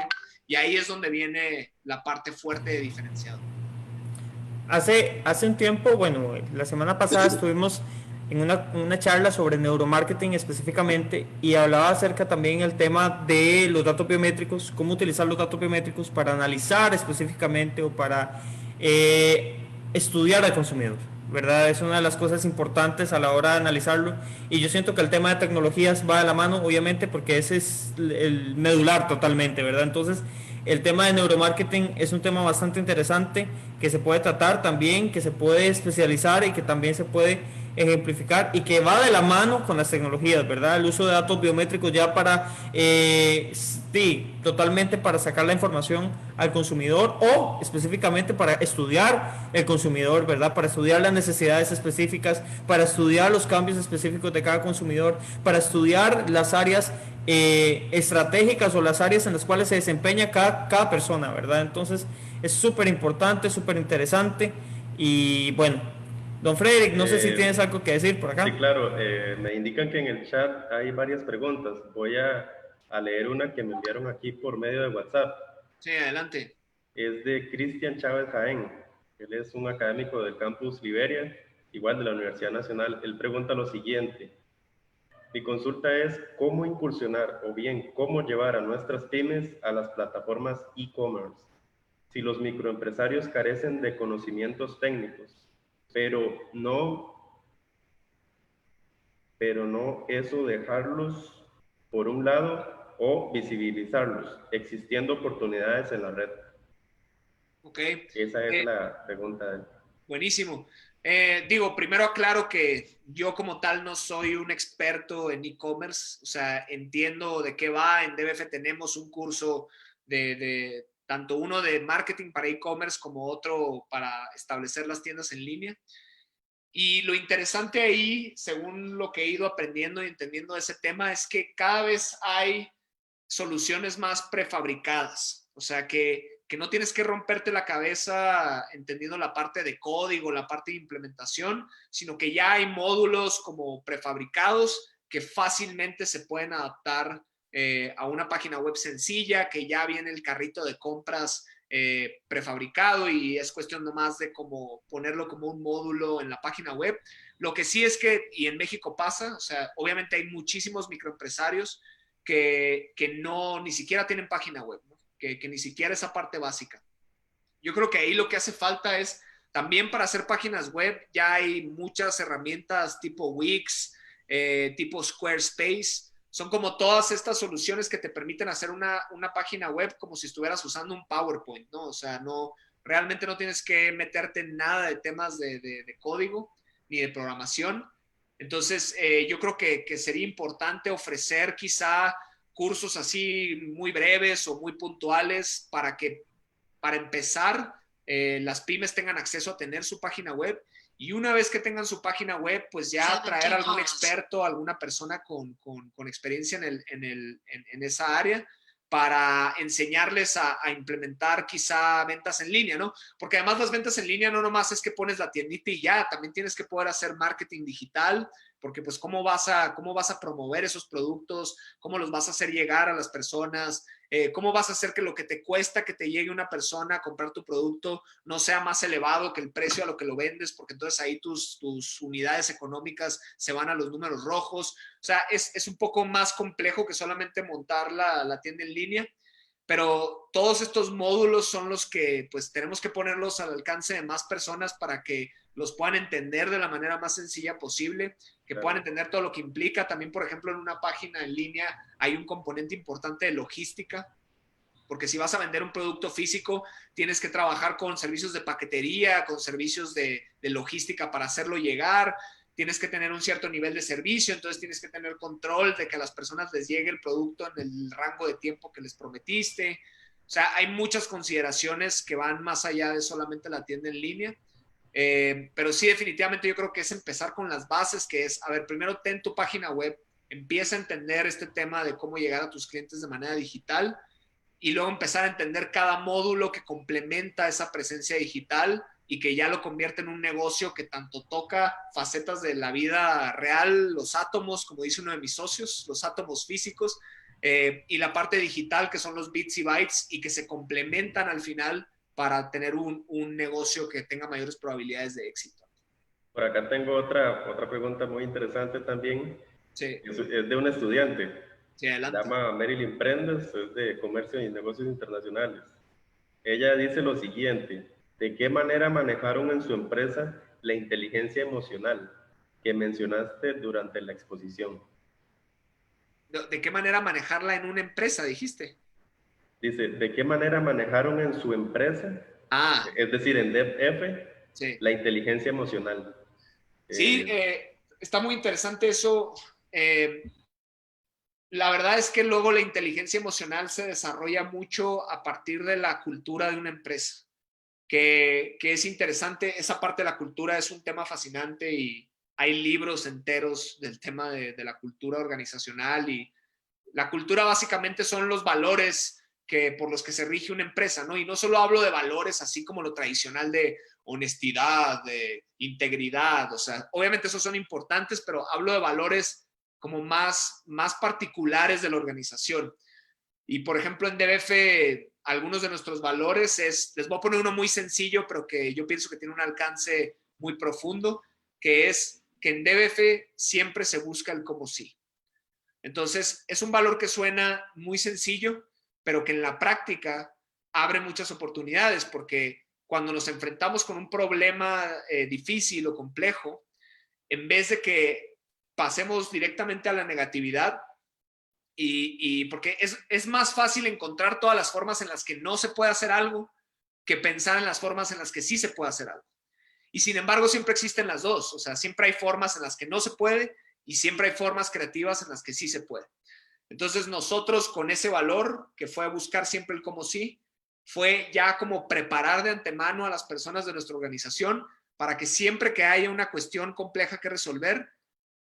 y ahí es donde viene la parte fuerte de diferenciado. Hace un tiempo, bueno, la semana pasada estuvimos en una charla sobre neuromarketing específicamente y hablaba acerca también el tema de los datos biométricos, cómo utilizar los datos biométricos para analizar específicamente o para estudiar al consumidor, ¿verdad? Es una de las cosas importantes a la hora de analizarlo y yo siento que el tema de tecnologías va de la mano, obviamente, porque ese es el medular totalmente, ¿verdad? Entonces, el tema de neuromarketing es un tema bastante interesante que se puede tratar también, que se puede especializar y que también se puede ejemplificar y que va de la mano con las tecnologías, ¿verdad? El uso de datos biométricos ya para, sí, totalmente para sacar la información al consumidor o específicamente para estudiar el consumidor, ¿verdad? Para estudiar las necesidades específicas, para estudiar los cambios específicos de cada consumidor, para estudiar las áreas estratégicas o las áreas en las cuales se desempeña cada persona, ¿verdad? Entonces es súper importante, súper interesante y bueno, don Frederick, no sé si tienes algo que decir por acá. Sí, claro, me indican que en el chat hay varias preguntas. Voy a leer una que me enviaron aquí por medio de WhatsApp. Sí, adelante. Es de Cristian Chávez Jaén. Él es un académico del campus Liberia, igual de la Universidad Nacional. Él pregunta lo siguiente. Mi consulta es cómo incursionar o bien cómo llevar a nuestras pymes a las plataformas e-commerce. Si los microempresarios carecen de conocimientos técnicos, pero no eso dejarlos por un lado o visibilizarlos, existiendo oportunidades en la red. Ok. Esa es la pregunta de él. Buenísimo. Primero aclaro que yo como tal no soy un experto en e-commerce, o sea, entiendo de qué va. En DBF tenemos un curso de tanto uno de marketing para e-commerce como otro para establecer las tiendas en línea. Y lo interesante ahí, según lo que he ido aprendiendo y entendiendo de ese tema, es que cada vez hay soluciones más prefabricadas. O sea, que no tienes que romperte la cabeza entendiendo la parte de código, la parte de implementación, sino que ya hay módulos como prefabricados que fácilmente se pueden adaptar a una página web sencilla, que ya viene el carrito de compras prefabricado y es cuestión nomás de como ponerlo como un módulo en la página web. Lo que sí es que, y en México pasa, o sea, obviamente hay muchísimos microempresarios que no, ni siquiera tienen página web, ¿no? que ni siquiera esa parte básica. Yo creo que ahí lo que hace falta es, también para hacer páginas web, ya hay muchas herramientas tipo Wix, tipo Squarespace. Son como todas estas soluciones que te permiten hacer una página web como si estuvieras usando un PowerPoint, ¿no? O sea, no, realmente no tienes que meterte en nada de temas de código ni de programación. Entonces, yo creo que sería importante ofrecer quizá cursos así muy breves o muy puntuales para empezar, las pymes tengan acceso a tener su página web, y una vez que tengan su página web, pues ya traer a algún experto, alguna persona con experiencia en esa área para enseñarles a implementar quizá ventas en línea, ¿no? Porque además las ventas en línea no nomás es que pones la tiendita y ya, también tienes que poder hacer marketing digital, porque pues cómo vas a promover esos productos, cómo los vas a hacer llegar a las personas, cómo vas a hacer que lo que te cuesta que te llegue una persona a comprar tu producto no sea más elevado que el precio a lo que lo vendes, porque entonces ahí tus unidades económicas se van a los números rojos. O sea, es un poco más complejo que solamente montar la tienda en línea, pero todos estos módulos son los que pues tenemos que ponerlos al alcance de más personas para que los puedan entender de la manera más sencilla posible, que puedan entender todo lo que implica. También, por ejemplo, en una página en línea hay un componente importante de logística, porque si vas a vender un producto físico, tienes que trabajar con servicios de paquetería, con servicios de logística para hacerlo llegar, tienes que tener un cierto nivel de servicio, entonces tienes que tener control de que a las personas les llegue el producto en el rango de tiempo que les prometiste. O sea, hay muchas consideraciones que van más allá de solamente la tienda en línea. Pero sí, definitivamente yo creo que es empezar con las bases, que es, a ver, primero ten tu página web, empieza a entender este tema de cómo llegar a tus clientes de manera digital, y luego empezar a entender cada módulo que complementa esa presencia digital y que ya lo convierte en un negocio que tanto toca facetas de la vida real, los átomos, como dice uno de mis socios, los átomos físicos, y la parte digital, que son los bits y bytes, y que se complementan al final para tener un negocio que tenga mayores probabilidades de éxito. Por acá tengo otra pregunta muy interesante también. Sí. Es de un estudiante. Sí, adelante. Se llama Marilyn Prendes, es de Comercio y Negocios Internacionales. Ella dice lo siguiente: ¿de qué manera manejaron en su empresa la inteligencia emocional que mencionaste durante la exposición? ¿De qué manera manejarla en una empresa, dijiste? Dice, ¿de qué manera manejaron en su empresa, es decir, en DevF, sí, la inteligencia emocional? Sí, está muy interesante eso. La verdad es que luego la inteligencia emocional se desarrolla mucho a partir de la cultura de una empresa, que es interesante. Esa parte de la cultura es un tema fascinante y hay libros enteros del tema de la cultura organizacional, y la cultura básicamente son los valores por los que se rige una empresa, ¿no? Y no solo hablo de valores así como lo tradicional de honestidad, de integridad, o sea, obviamente esos son importantes, pero hablo de valores como más particulares de la organización. Y por ejemplo en DBF, algunos de nuestros valores les voy a poner uno muy sencillo, pero que yo pienso que tiene un alcance muy profundo, que es que en DBF siempre se busca el como sí. Entonces, es un valor que suena muy sencillo, pero que en la práctica abre muchas oportunidades, porque cuando nos enfrentamos con un problema difícil o complejo, en vez de que pasemos directamente a la negatividad, y porque es más fácil encontrar todas las formas en las que no se puede hacer algo que pensar en las formas en las que sí se puede hacer algo. Y sin embargo, siempre existen las dos. O sea, siempre hay formas en las que no se puede y siempre hay formas creativas en las que sí se puede. Entonces nosotros, con ese valor que fue a buscar siempre el como sí, fue ya como preparar de antemano a las personas de nuestra organización para que siempre que haya una cuestión compleja que resolver,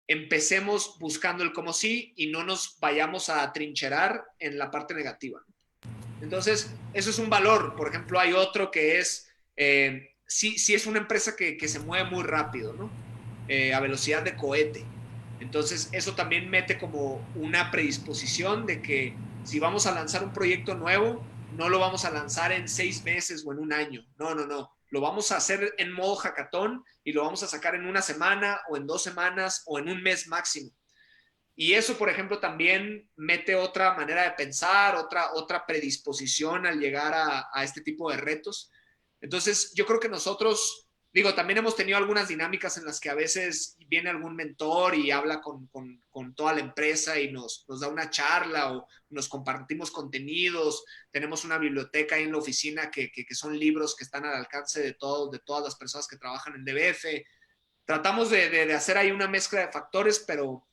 empecemos buscando el como sí y no nos vayamos a trincherar en la parte negativa. Entonces, eso es un valor. Por ejemplo, hay otro que es, sí es una empresa que se mueve muy rápido, ¿no? A velocidad de cohete. Entonces, eso también mete como una predisposición de que si vamos a lanzar un proyecto nuevo, no lo vamos a lanzar en 6 meses o en un año. No, no, no. Lo vamos a hacer en modo hackathon y lo vamos a sacar en una semana o en 2 semanas o en un mes máximo. Y eso, por ejemplo, también mete otra manera de pensar, otra predisposición al llegar a este tipo de retos. Entonces, yo creo que nosotros, digo, también hemos tenido algunas dinámicas en las que a veces viene algún mentor y habla con toda la empresa y nos da una charla o nos compartimos contenidos. Tenemos una biblioteca ahí en la oficina que son libros que están al alcance de todas las personas que trabajan en DBF. Tratamos de hacer ahí una mezcla de factores, pero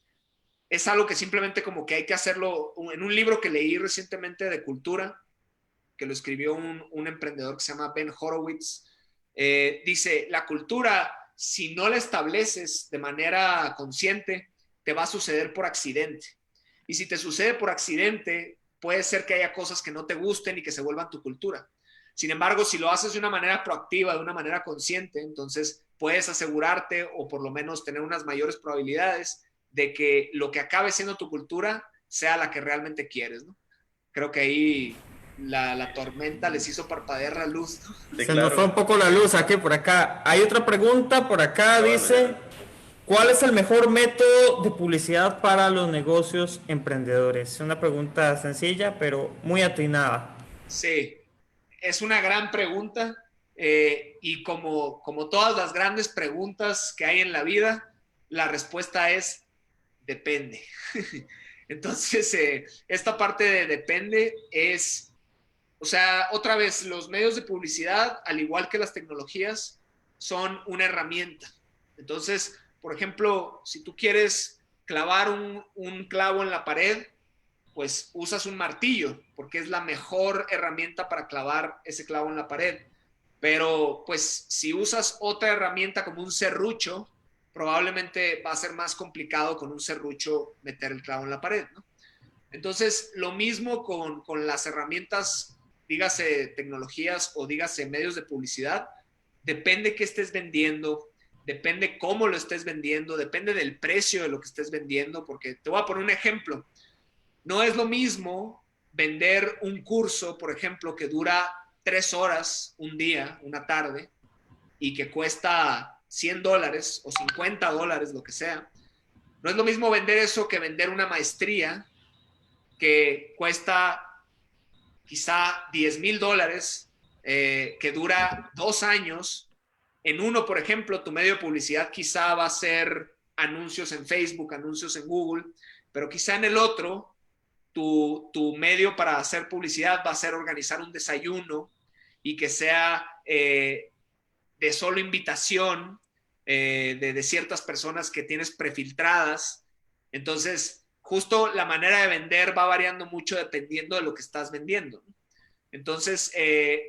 es algo que simplemente como que hay que hacerlo. En un libro que leí recientemente de cultura, que lo escribió un emprendedor que se llama Ben Horowitz, dice, la cultura, si no la estableces de manera consciente, te va a suceder por accidente. Y si te sucede por accidente, puede ser que haya cosas que no te gusten y que se vuelvan tu cultura. Sin embargo, si lo haces de una manera proactiva, de una manera consciente, entonces puedes asegurarte o por lo menos tener unas mayores probabilidades de que lo que acabe siendo tu cultura sea la que realmente quieres, ¿no? Creo que ahí la tormenta les hizo parpadear la luz, ¿no? Sí, Se nos claro. fue un poco la luz aquí por acá. Hay otra pregunta por acá, Vale. dice, ¿cuál es el mejor método de publicidad para los negocios emprendedores? Es una pregunta sencilla, pero muy atinada. Sí, es una gran pregunta y como todas las grandes preguntas que hay en la vida, la respuesta es depende. Entonces, esta parte de depende es, o sea, otra vez, los medios de publicidad, al igual que las tecnologías, son una herramienta. Entonces, por ejemplo, si tú quieres clavar un clavo en la pared, pues usas un martillo, porque es la mejor herramienta para clavar ese clavo en la pared. Pero pues si usas otra herramienta como un serrucho, probablemente va a ser más complicado con un serrucho meter el clavo en la pared, ¿no? Entonces, lo mismo con las herramientas, dígase tecnologías o dígase medios de publicidad, depende qué estés vendiendo, depende cómo lo estés vendiendo, depende del precio de lo que estés vendiendo, porque te voy a poner un ejemplo. No es lo mismo vender un curso, por ejemplo, que dura 3 horas un día, una tarde, y que cuesta $100 o $50, lo que sea. No es lo mismo vender eso que vender una maestría que cuesta quizá $10,000, que dura 2 años. En uno, por ejemplo, tu medio de publicidad quizá va a ser anuncios en Facebook, anuncios en Google, pero quizá en el otro tu medio para hacer publicidad va a ser organizar un desayuno y que sea de solo invitación de ciertas personas que tienes prefiltradas. Entonces, justo la manera de vender va variando mucho dependiendo de lo que estás vendiendo. Entonces,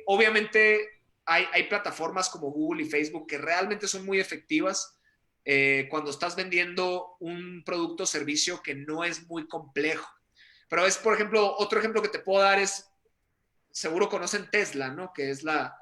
obviamente hay plataformas como Google y Facebook que realmente son muy efectivas cuando estás vendiendo un producto o servicio que no es muy complejo. Pero es, por ejemplo, otro ejemplo que te puedo dar es, seguro conocen Tesla, ¿no? Que es la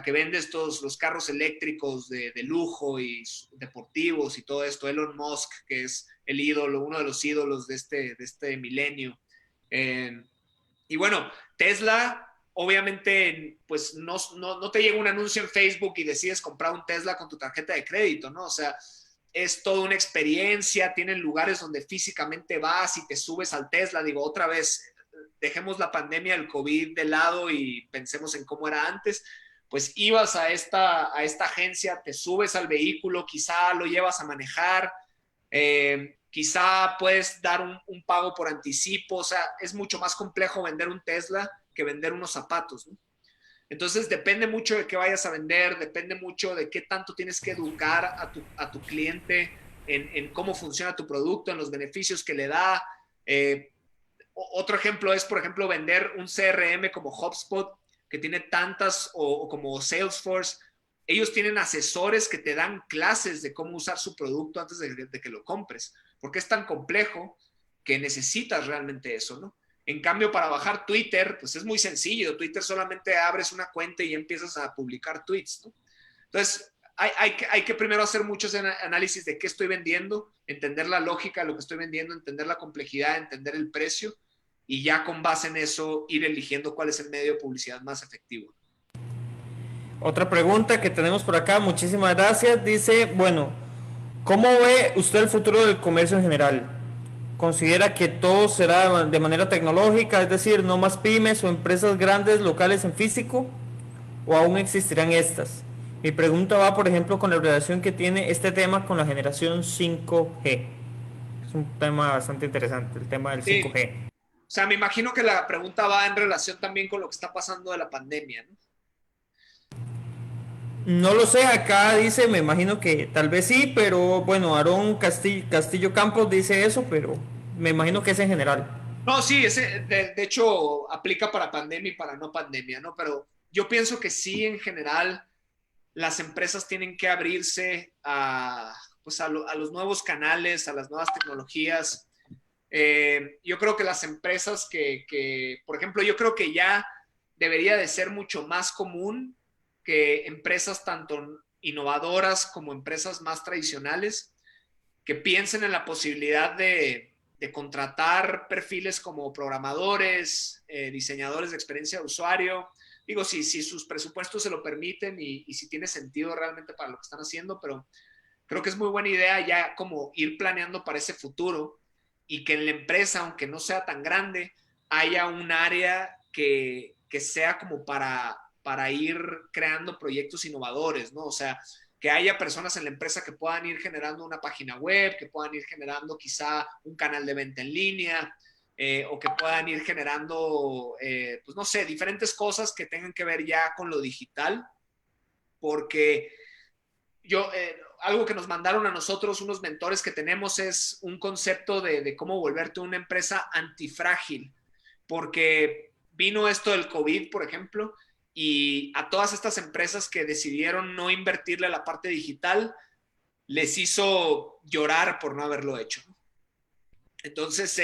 que vende los carros eléctricos de lujo y deportivos y todo esto. Elon Musk, que es el ídolo, uno de los ídolos de este milenio. Y bueno, Tesla, obviamente, pues no te llega un anuncio en Facebook y decides comprar un Tesla con tu tarjeta de crédito, ¿no? O sea, es toda una experiencia, tienen lugares donde físicamente vas y te subes al Tesla. Digo, otra vez, dejemos la pandemia del COVID de lado y pensemos en cómo era antes. Pues ibas a esta agencia, te subes al vehículo, quizá lo llevas a manejar, quizá puedes dar un pago por anticipo. O sea, es mucho más complejo vender un Tesla que vender unos zapatos, ¿no? Entonces depende mucho de qué vayas a vender, depende mucho de qué tanto tienes que educar a tu cliente en cómo funciona tu producto, en los beneficios que le da. Otro ejemplo es, por ejemplo, vender un CRM como HubSpot, que tiene tantas, o como Salesforce. Ellos tienen asesores que te dan clases de cómo usar su producto antes de que lo compres, porque es tan complejo que necesitas realmente eso, ¿no? En cambio, para bajar Twitter, pues es muy sencillo. Twitter solamente abres una cuenta y empiezas a publicar tweets, ¿no? Entonces, hay que primero hacer muchos análisis de qué estoy vendiendo, entender la lógica de lo que estoy vendiendo, entender la complejidad, entender el precio y ya con base en eso ir eligiendo cuál es el medio de publicidad más efectivo. Otra pregunta que tenemos por acá, muchísimas gracias. Dice, bueno, ¿cómo ve usted el futuro del comercio en general? ¿Considera que todo será de manera tecnológica, es decir, no más pymes o empresas grandes locales en físico? ¿O aún existirán estas? Mi pregunta va, por ejemplo, con la relación que tiene este tema con la generación 5G. Es un tema bastante interesante, el tema del Sí. 5G. O sea, me imagino que la pregunta va en relación también con lo que está pasando de la pandemia, ¿no? No lo sé, acá dice, me imagino que tal vez sí, pero bueno, Aarón Castillo Campos dice eso, pero me imagino que es en general. No, sí, de hecho aplica para pandemia y para no pandemia, ¿no? Pero yo pienso que sí, en general, las empresas tienen que abrirse pues a los nuevos canales, a las nuevas tecnologías. Yo creo que las empresas por ejemplo, yo creo que ya debería de ser mucho más común que empresas tanto innovadoras como empresas más tradicionales que piensen en la posibilidad de contratar perfiles como programadores, diseñadores de experiencia de usuario. Digo, si sus presupuestos se lo permiten y si tiene sentido realmente para lo que están haciendo, pero creo que es muy buena idea ya como ir planeando para ese futuro y que en la empresa, aunque no sea tan grande, haya un área que sea como para ir creando proyectos innovadores, ¿no? O sea, que haya personas en la empresa que puedan ir generando una página web, que puedan ir generando quizá un canal de venta en línea, o que puedan ir generando, pues no sé, diferentes cosas que tengan que ver ya con lo digital, porque algo que nos mandaron a nosotros, unos mentores que tenemos, es un concepto de cómo volverte una empresa antifrágil, porque vino esto del COVID, por ejemplo, y a todas estas empresas que decidieron no invertirle a la parte digital, les hizo llorar por no haberlo hecho. Entonces,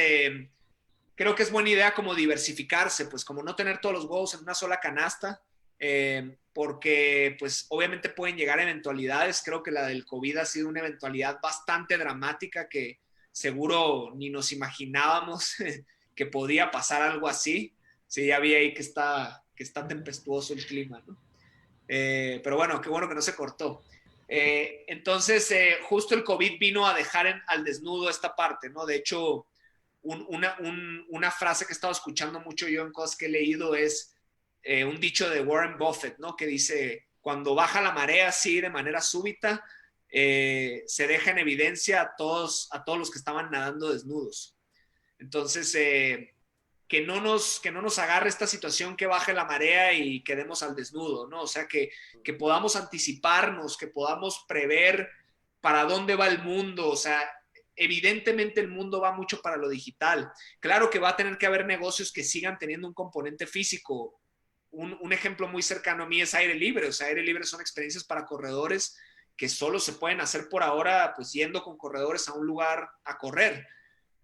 creo que es buena idea como diversificarse, pues como no tener todos los huevos en una sola canasta, porque pues obviamente pueden llegar eventualidades. Creo que la del COVID ha sido una eventualidad bastante dramática que seguro ni nos imaginábamos que podía pasar algo así. Sí, ya vi ahí que está tempestuoso el clima, ¿no? Pero bueno, qué bueno que no se cortó. Entonces, justo el COVID vino a dejar al desnudo esta parte, ¿no? De hecho, una frase que he estado escuchando mucho yo en cosas que he leído es un dicho de Warren Buffett, ¿no? Que dice, cuando baja la marea así de manera súbita, se deja en evidencia a todos los que estaban nadando desnudos. Entonces, que no nos agarre esta situación que baje la marea y quedemos al desnudo, ¿no? O sea, que podamos anticiparnos, que podamos prever para dónde va el mundo, o sea, evidentemente el mundo va mucho para lo digital. Claro que va a tener que haber negocios que sigan teniendo un componente físico. Un ejemplo muy cercano a mí es Aire Libre. O sea, Aire Libre son experiencias para corredores que solo se pueden hacer por ahora, pues yendo con corredores a un lugar a correr.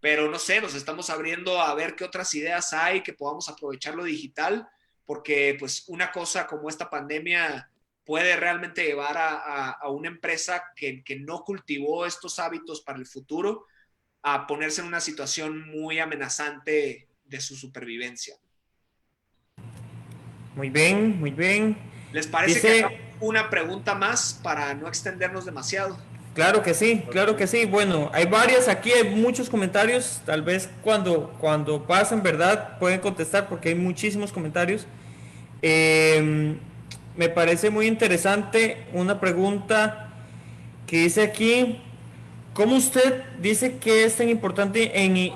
Pero no sé, nos estamos abriendo a ver qué otras ideas hay, que podamos aprovechar lo digital, porque pues una cosa como esta pandemia puede realmente llevar a una empresa que no cultivó estos hábitos para el futuro a ponerse en una situación muy amenazante de su supervivencia. Muy bien, muy bien. ¿Les parece que hagamos Dice, una pregunta más para no extendernos demasiado? claro que sí, claro que sí. Bueno, hay varias aquí, hay muchos comentarios. Tal vez cuando pasen, ¿verdad? Pueden contestar porque hay muchísimos comentarios. Eh, Me parece muy interesante una pregunta que dice aquí, ¿cómo usted dice que es tan importante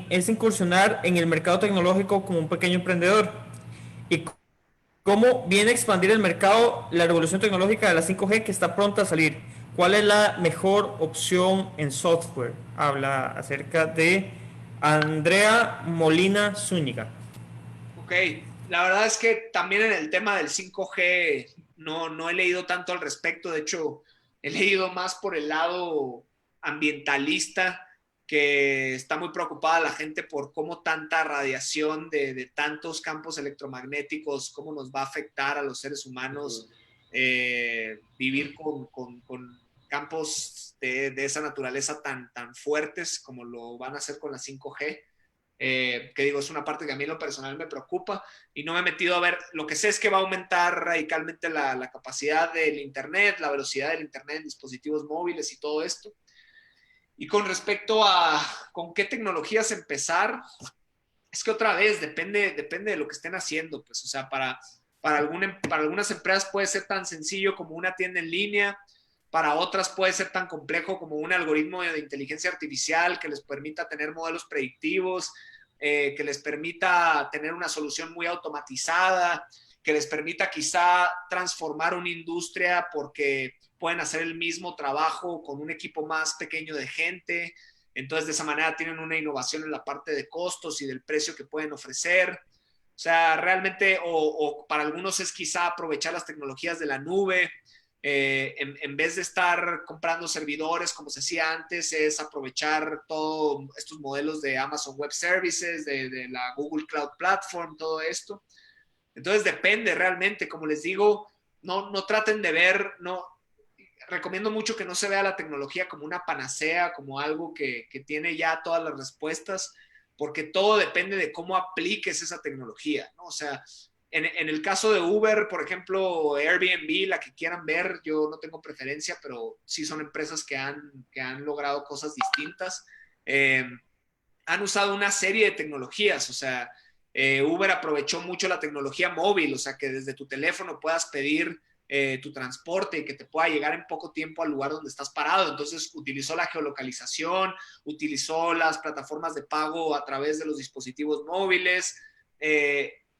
es incursionar en el mercado tecnológico como un pequeño emprendedor? ¿Y cómo viene a expandir el mercado la revolución tecnológica de la 5G que está pronta a salir? ¿Cuál es la mejor opción en software? Habla acerca de Andrea Molina Zúñiga. Ok, la verdad es que también en el tema del 5G no he leído tanto al respecto. De hecho, he leído más por el lado ambientalista, que está muy preocupada la gente por cómo tanta radiación de tantos campos electromagnéticos, cómo nos va a afectar a los seres humanos vivir con campos de esa naturaleza tan fuertes como lo van a hacer con la 5G. Que digo, es una parte que a mí en lo personal me preocupa y no me he metido a ver. Lo que sé es que va a aumentar radicalmente la capacidad del internet, la velocidad del internet en dispositivos móviles y todo esto. Y con respecto a con qué tecnologías empezar, es que otra vez depende de lo que estén haciendo, pues, o sea, para algunas empresas puede ser tan sencillo como una tienda en línea, para otras puede ser tan complejo como un algoritmo de inteligencia artificial que les permita tener modelos predictivos, que les permita tener una solución muy automatizada, que les permita quizá transformar una industria porque pueden hacer el mismo trabajo con un equipo más pequeño de gente. Entonces, de esa manera tienen una innovación en la parte de costos y del precio que pueden ofrecer. O sea, realmente, o para algunos es quizá aprovechar las tecnologías de la nube. En vez de estar comprando servidores como se hacía antes, es aprovechar todos estos modelos de Amazon Web Services, de la Google Cloud Platform, todo esto. Entonces depende realmente, como les digo, no traten de ver, recomiendo mucho que no se vea la tecnología como una panacea, como algo que tiene ya todas las respuestas, porque todo depende de cómo apliques esa tecnología, ¿no? O sea, en el caso de Uber, por ejemplo, Airbnb, la que quieran ver, yo no tengo preferencia, pero sí son empresas que han logrado cosas distintas. Han usado una serie de tecnologías, o sea, Uber aprovechó mucho la tecnología móvil, o sea, que desde tu teléfono puedas pedir tu transporte y que te pueda llegar en poco tiempo al lugar donde estás parado. Entonces utilizó la geolocalización, utilizó las plataformas de pago a través de los dispositivos móviles,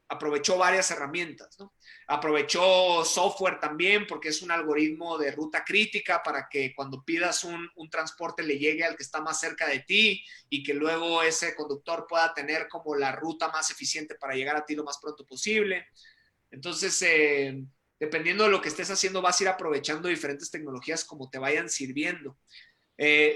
aprovechó varias herramientas, ¿no? Aprovechó software también porque es un algoritmo de ruta crítica para que cuando pidas un transporte le llegue al que está más cerca de ti y que luego ese conductor pueda tener como la ruta más eficiente para llegar a ti lo más pronto posible. Entonces, dependiendo de lo que estés haciendo, vas a ir aprovechando diferentes tecnologías como te vayan sirviendo.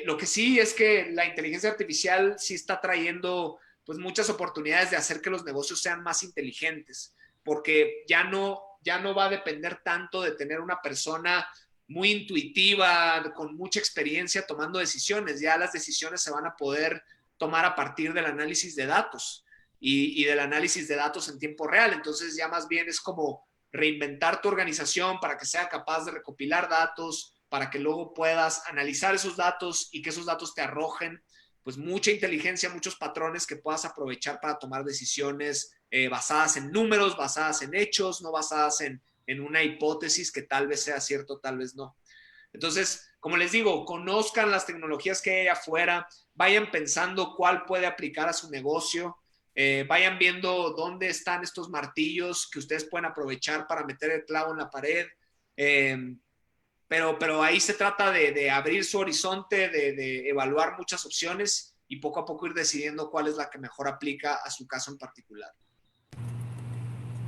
Lo que sí es que la inteligencia artificial sí está trayendo pues muchas oportunidades de hacer que los negocios sean más inteligentes, porque ya no va a depender tanto de tener una persona muy intuitiva, con mucha experiencia tomando decisiones. Ya las decisiones se van a poder tomar a partir del análisis de datos y del análisis de datos en tiempo real. Entonces ya más bien es como reinventar tu organización para que sea capaz de recopilar datos, para que luego puedas analizar esos datos y que esos datos te arrojen pues mucha inteligencia, muchos patrones que puedas aprovechar para tomar decisiones basadas en números, basadas en hechos, no basadas en una hipótesis que tal vez sea cierto, tal vez no. Entonces, como les digo, conozcan las tecnologías que hay afuera, vayan pensando cuál puede aplicar a su negocio, vayan viendo dónde están estos martillos que ustedes pueden aprovechar para meter el clavo en la pared. Pero ahí se trata de abrir su horizonte, de evaluar muchas opciones y poco a poco ir decidiendo cuál es la que mejor aplica a su caso en particular.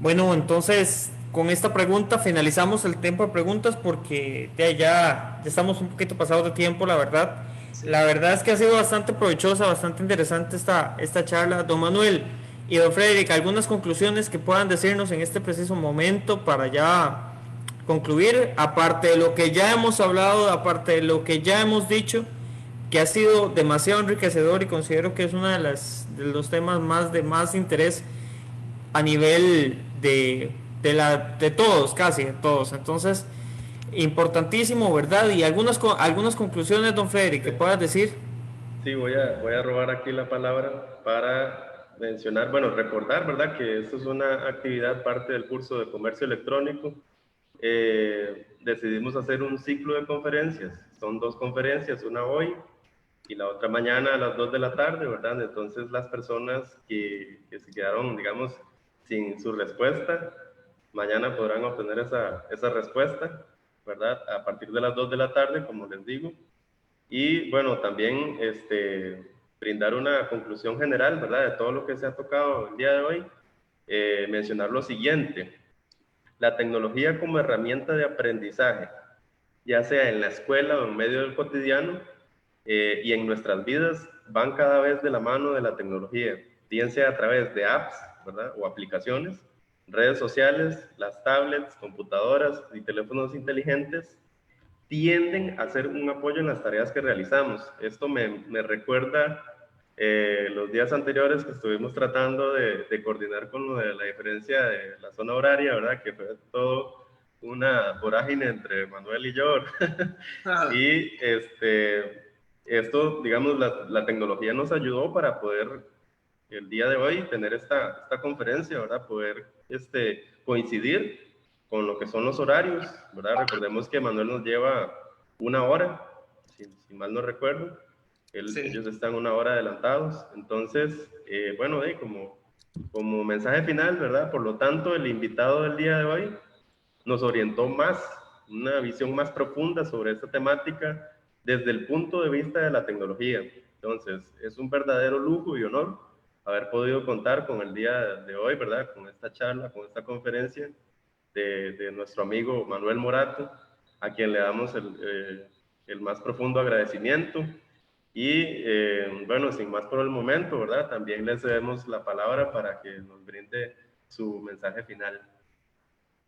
Bueno, entonces con esta pregunta finalizamos el tiempo de preguntas porque ya estamos un poquito pasados de tiempo, la verdad. Sí. La verdad es que ha sido bastante provechosa, bastante interesante esta charla. Don Manuel y don Frederick, algunas conclusiones que puedan decirnos en este preciso momento para ya concluir, aparte de lo que ya hemos hablado, aparte de lo que ya hemos dicho, que ha sido demasiado enriquecedor y considero que es uno de los temas de más interés a nivel de todos, casi de todos. Entonces, importantísimo, ¿verdad? Y algunas conclusiones, don Frederick, que puedas decir. Sí, voy a robar aquí la palabra para mencionar, bueno, recordar, ¿verdad? Que esto es una actividad parte del curso de comercio electrónico. Decidimos hacer un ciclo de conferencias. Son 2 conferencias, una hoy y la otra mañana a las 2 de la tarde, ¿verdad? Entonces las personas que se quedaron, digamos, sin su respuesta, mañana podrán obtener esa respuesta, ¿verdad? A partir de las 2 de la tarde, como les digo. Y bueno, también brindar una conclusión general, ¿verdad? De todo lo que se ha tocado el día de hoy. Mencionar lo siguiente: la tecnología como herramienta de aprendizaje, ya sea en la escuela o en medio del cotidiano, y en nuestras vidas, van cada vez de la mano de la tecnología, bien sea a través de apps, ¿verdad? O aplicaciones redes sociales, las tablets, computadoras y teléfonos inteligentes tienden a ser un apoyo en las tareas que realizamos. Esto me recuerda los días anteriores que estuvimos tratando de coordinar con lo de la diferencia de la zona horaria, ¿verdad? Que fue todo una vorágine entre Manuel y yo. Y esto, digamos, la tecnología nos ayudó para poder el día de hoy tener esta conferencia, ¿verdad? Poder coincidir con lo que son los horarios, ¿verdad? Recordemos que Manuel nos lleva 1 hora, si mal no recuerdo. Sí. Ellos están 1 hora adelantados. Entonces, bueno, como mensaje final, ¿verdad? Por lo tanto, el invitado del día de hoy nos orientó más, una visión más profunda sobre esta temática desde el punto de vista de la tecnología. Entonces, es un verdadero lujo y honor haber podido contar con el día de hoy, ¿verdad? Con esta charla, con esta conferencia de nuestro amigo Manuel Morato, a quien le damos el más profundo agradecimiento. Y bueno, sin más por el momento, ¿verdad? También le cedemos la palabra para que nos brinde su mensaje final.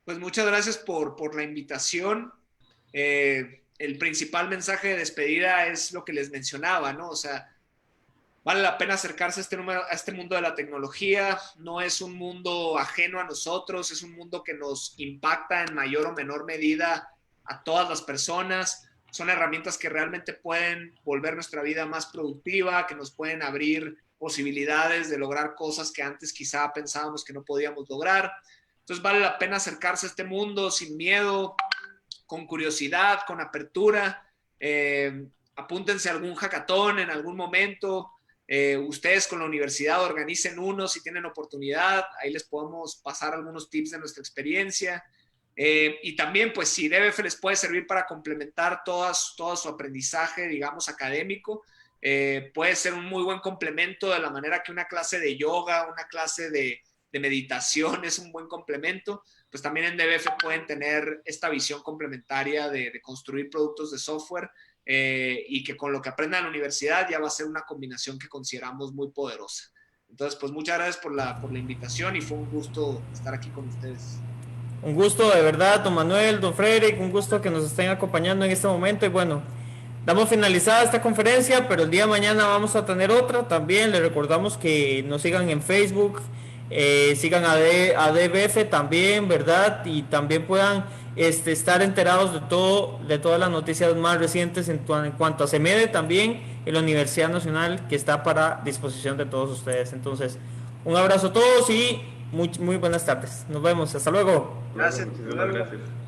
Pues muchas gracias por la invitación. El principal mensaje de despedida es lo que les mencionaba, ¿no? O sea, vale la pena acercarse a este mundo de la tecnología. No es un mundo ajeno a nosotros, es un mundo que nos impacta en mayor o menor medida a todas las personas. Son herramientas que realmente pueden volver nuestra vida más productiva, que nos pueden abrir posibilidades de lograr cosas que antes quizá pensábamos que no podíamos lograr. Entonces vale la pena acercarse a este mundo sin miedo, con curiosidad, con apertura. Apúntense a algún hackathon en algún momento. Ustedes con la universidad organicen uno si tienen oportunidad. Ahí les podemos pasar algunos tips de nuestra experiencia. Y también, pues, si DBF les puede servir para complementar todo su aprendizaje, digamos, académico, puede ser un muy buen complemento de la manera que una clase de yoga, una clase de meditación es un buen complemento. Pues también en DBF pueden tener esta visión complementaria de construir productos de software y que con lo que aprendan en la universidad ya va a ser una combinación que consideramos muy poderosa. Entonces, pues muchas gracias por la invitación y fue un gusto estar aquí con ustedes. Un gusto de verdad, don Manuel, don Frederick, un gusto que nos estén acompañando en este momento. Y bueno, damos finalizada esta conferencia, pero el día de mañana vamos a tener otra también. Les recordamos que nos sigan en Facebook, sigan a DBF también, ¿verdad? Y también puedan estar enterados de todas las noticias más recientes en cuanto a CEMEDE también en la Universidad Nacional, que está para disposición de todos ustedes. Entonces, un abrazo a todos y muy buenas tardes. Nos vemos. Hasta luego. Gracias. Muchísimas gracias.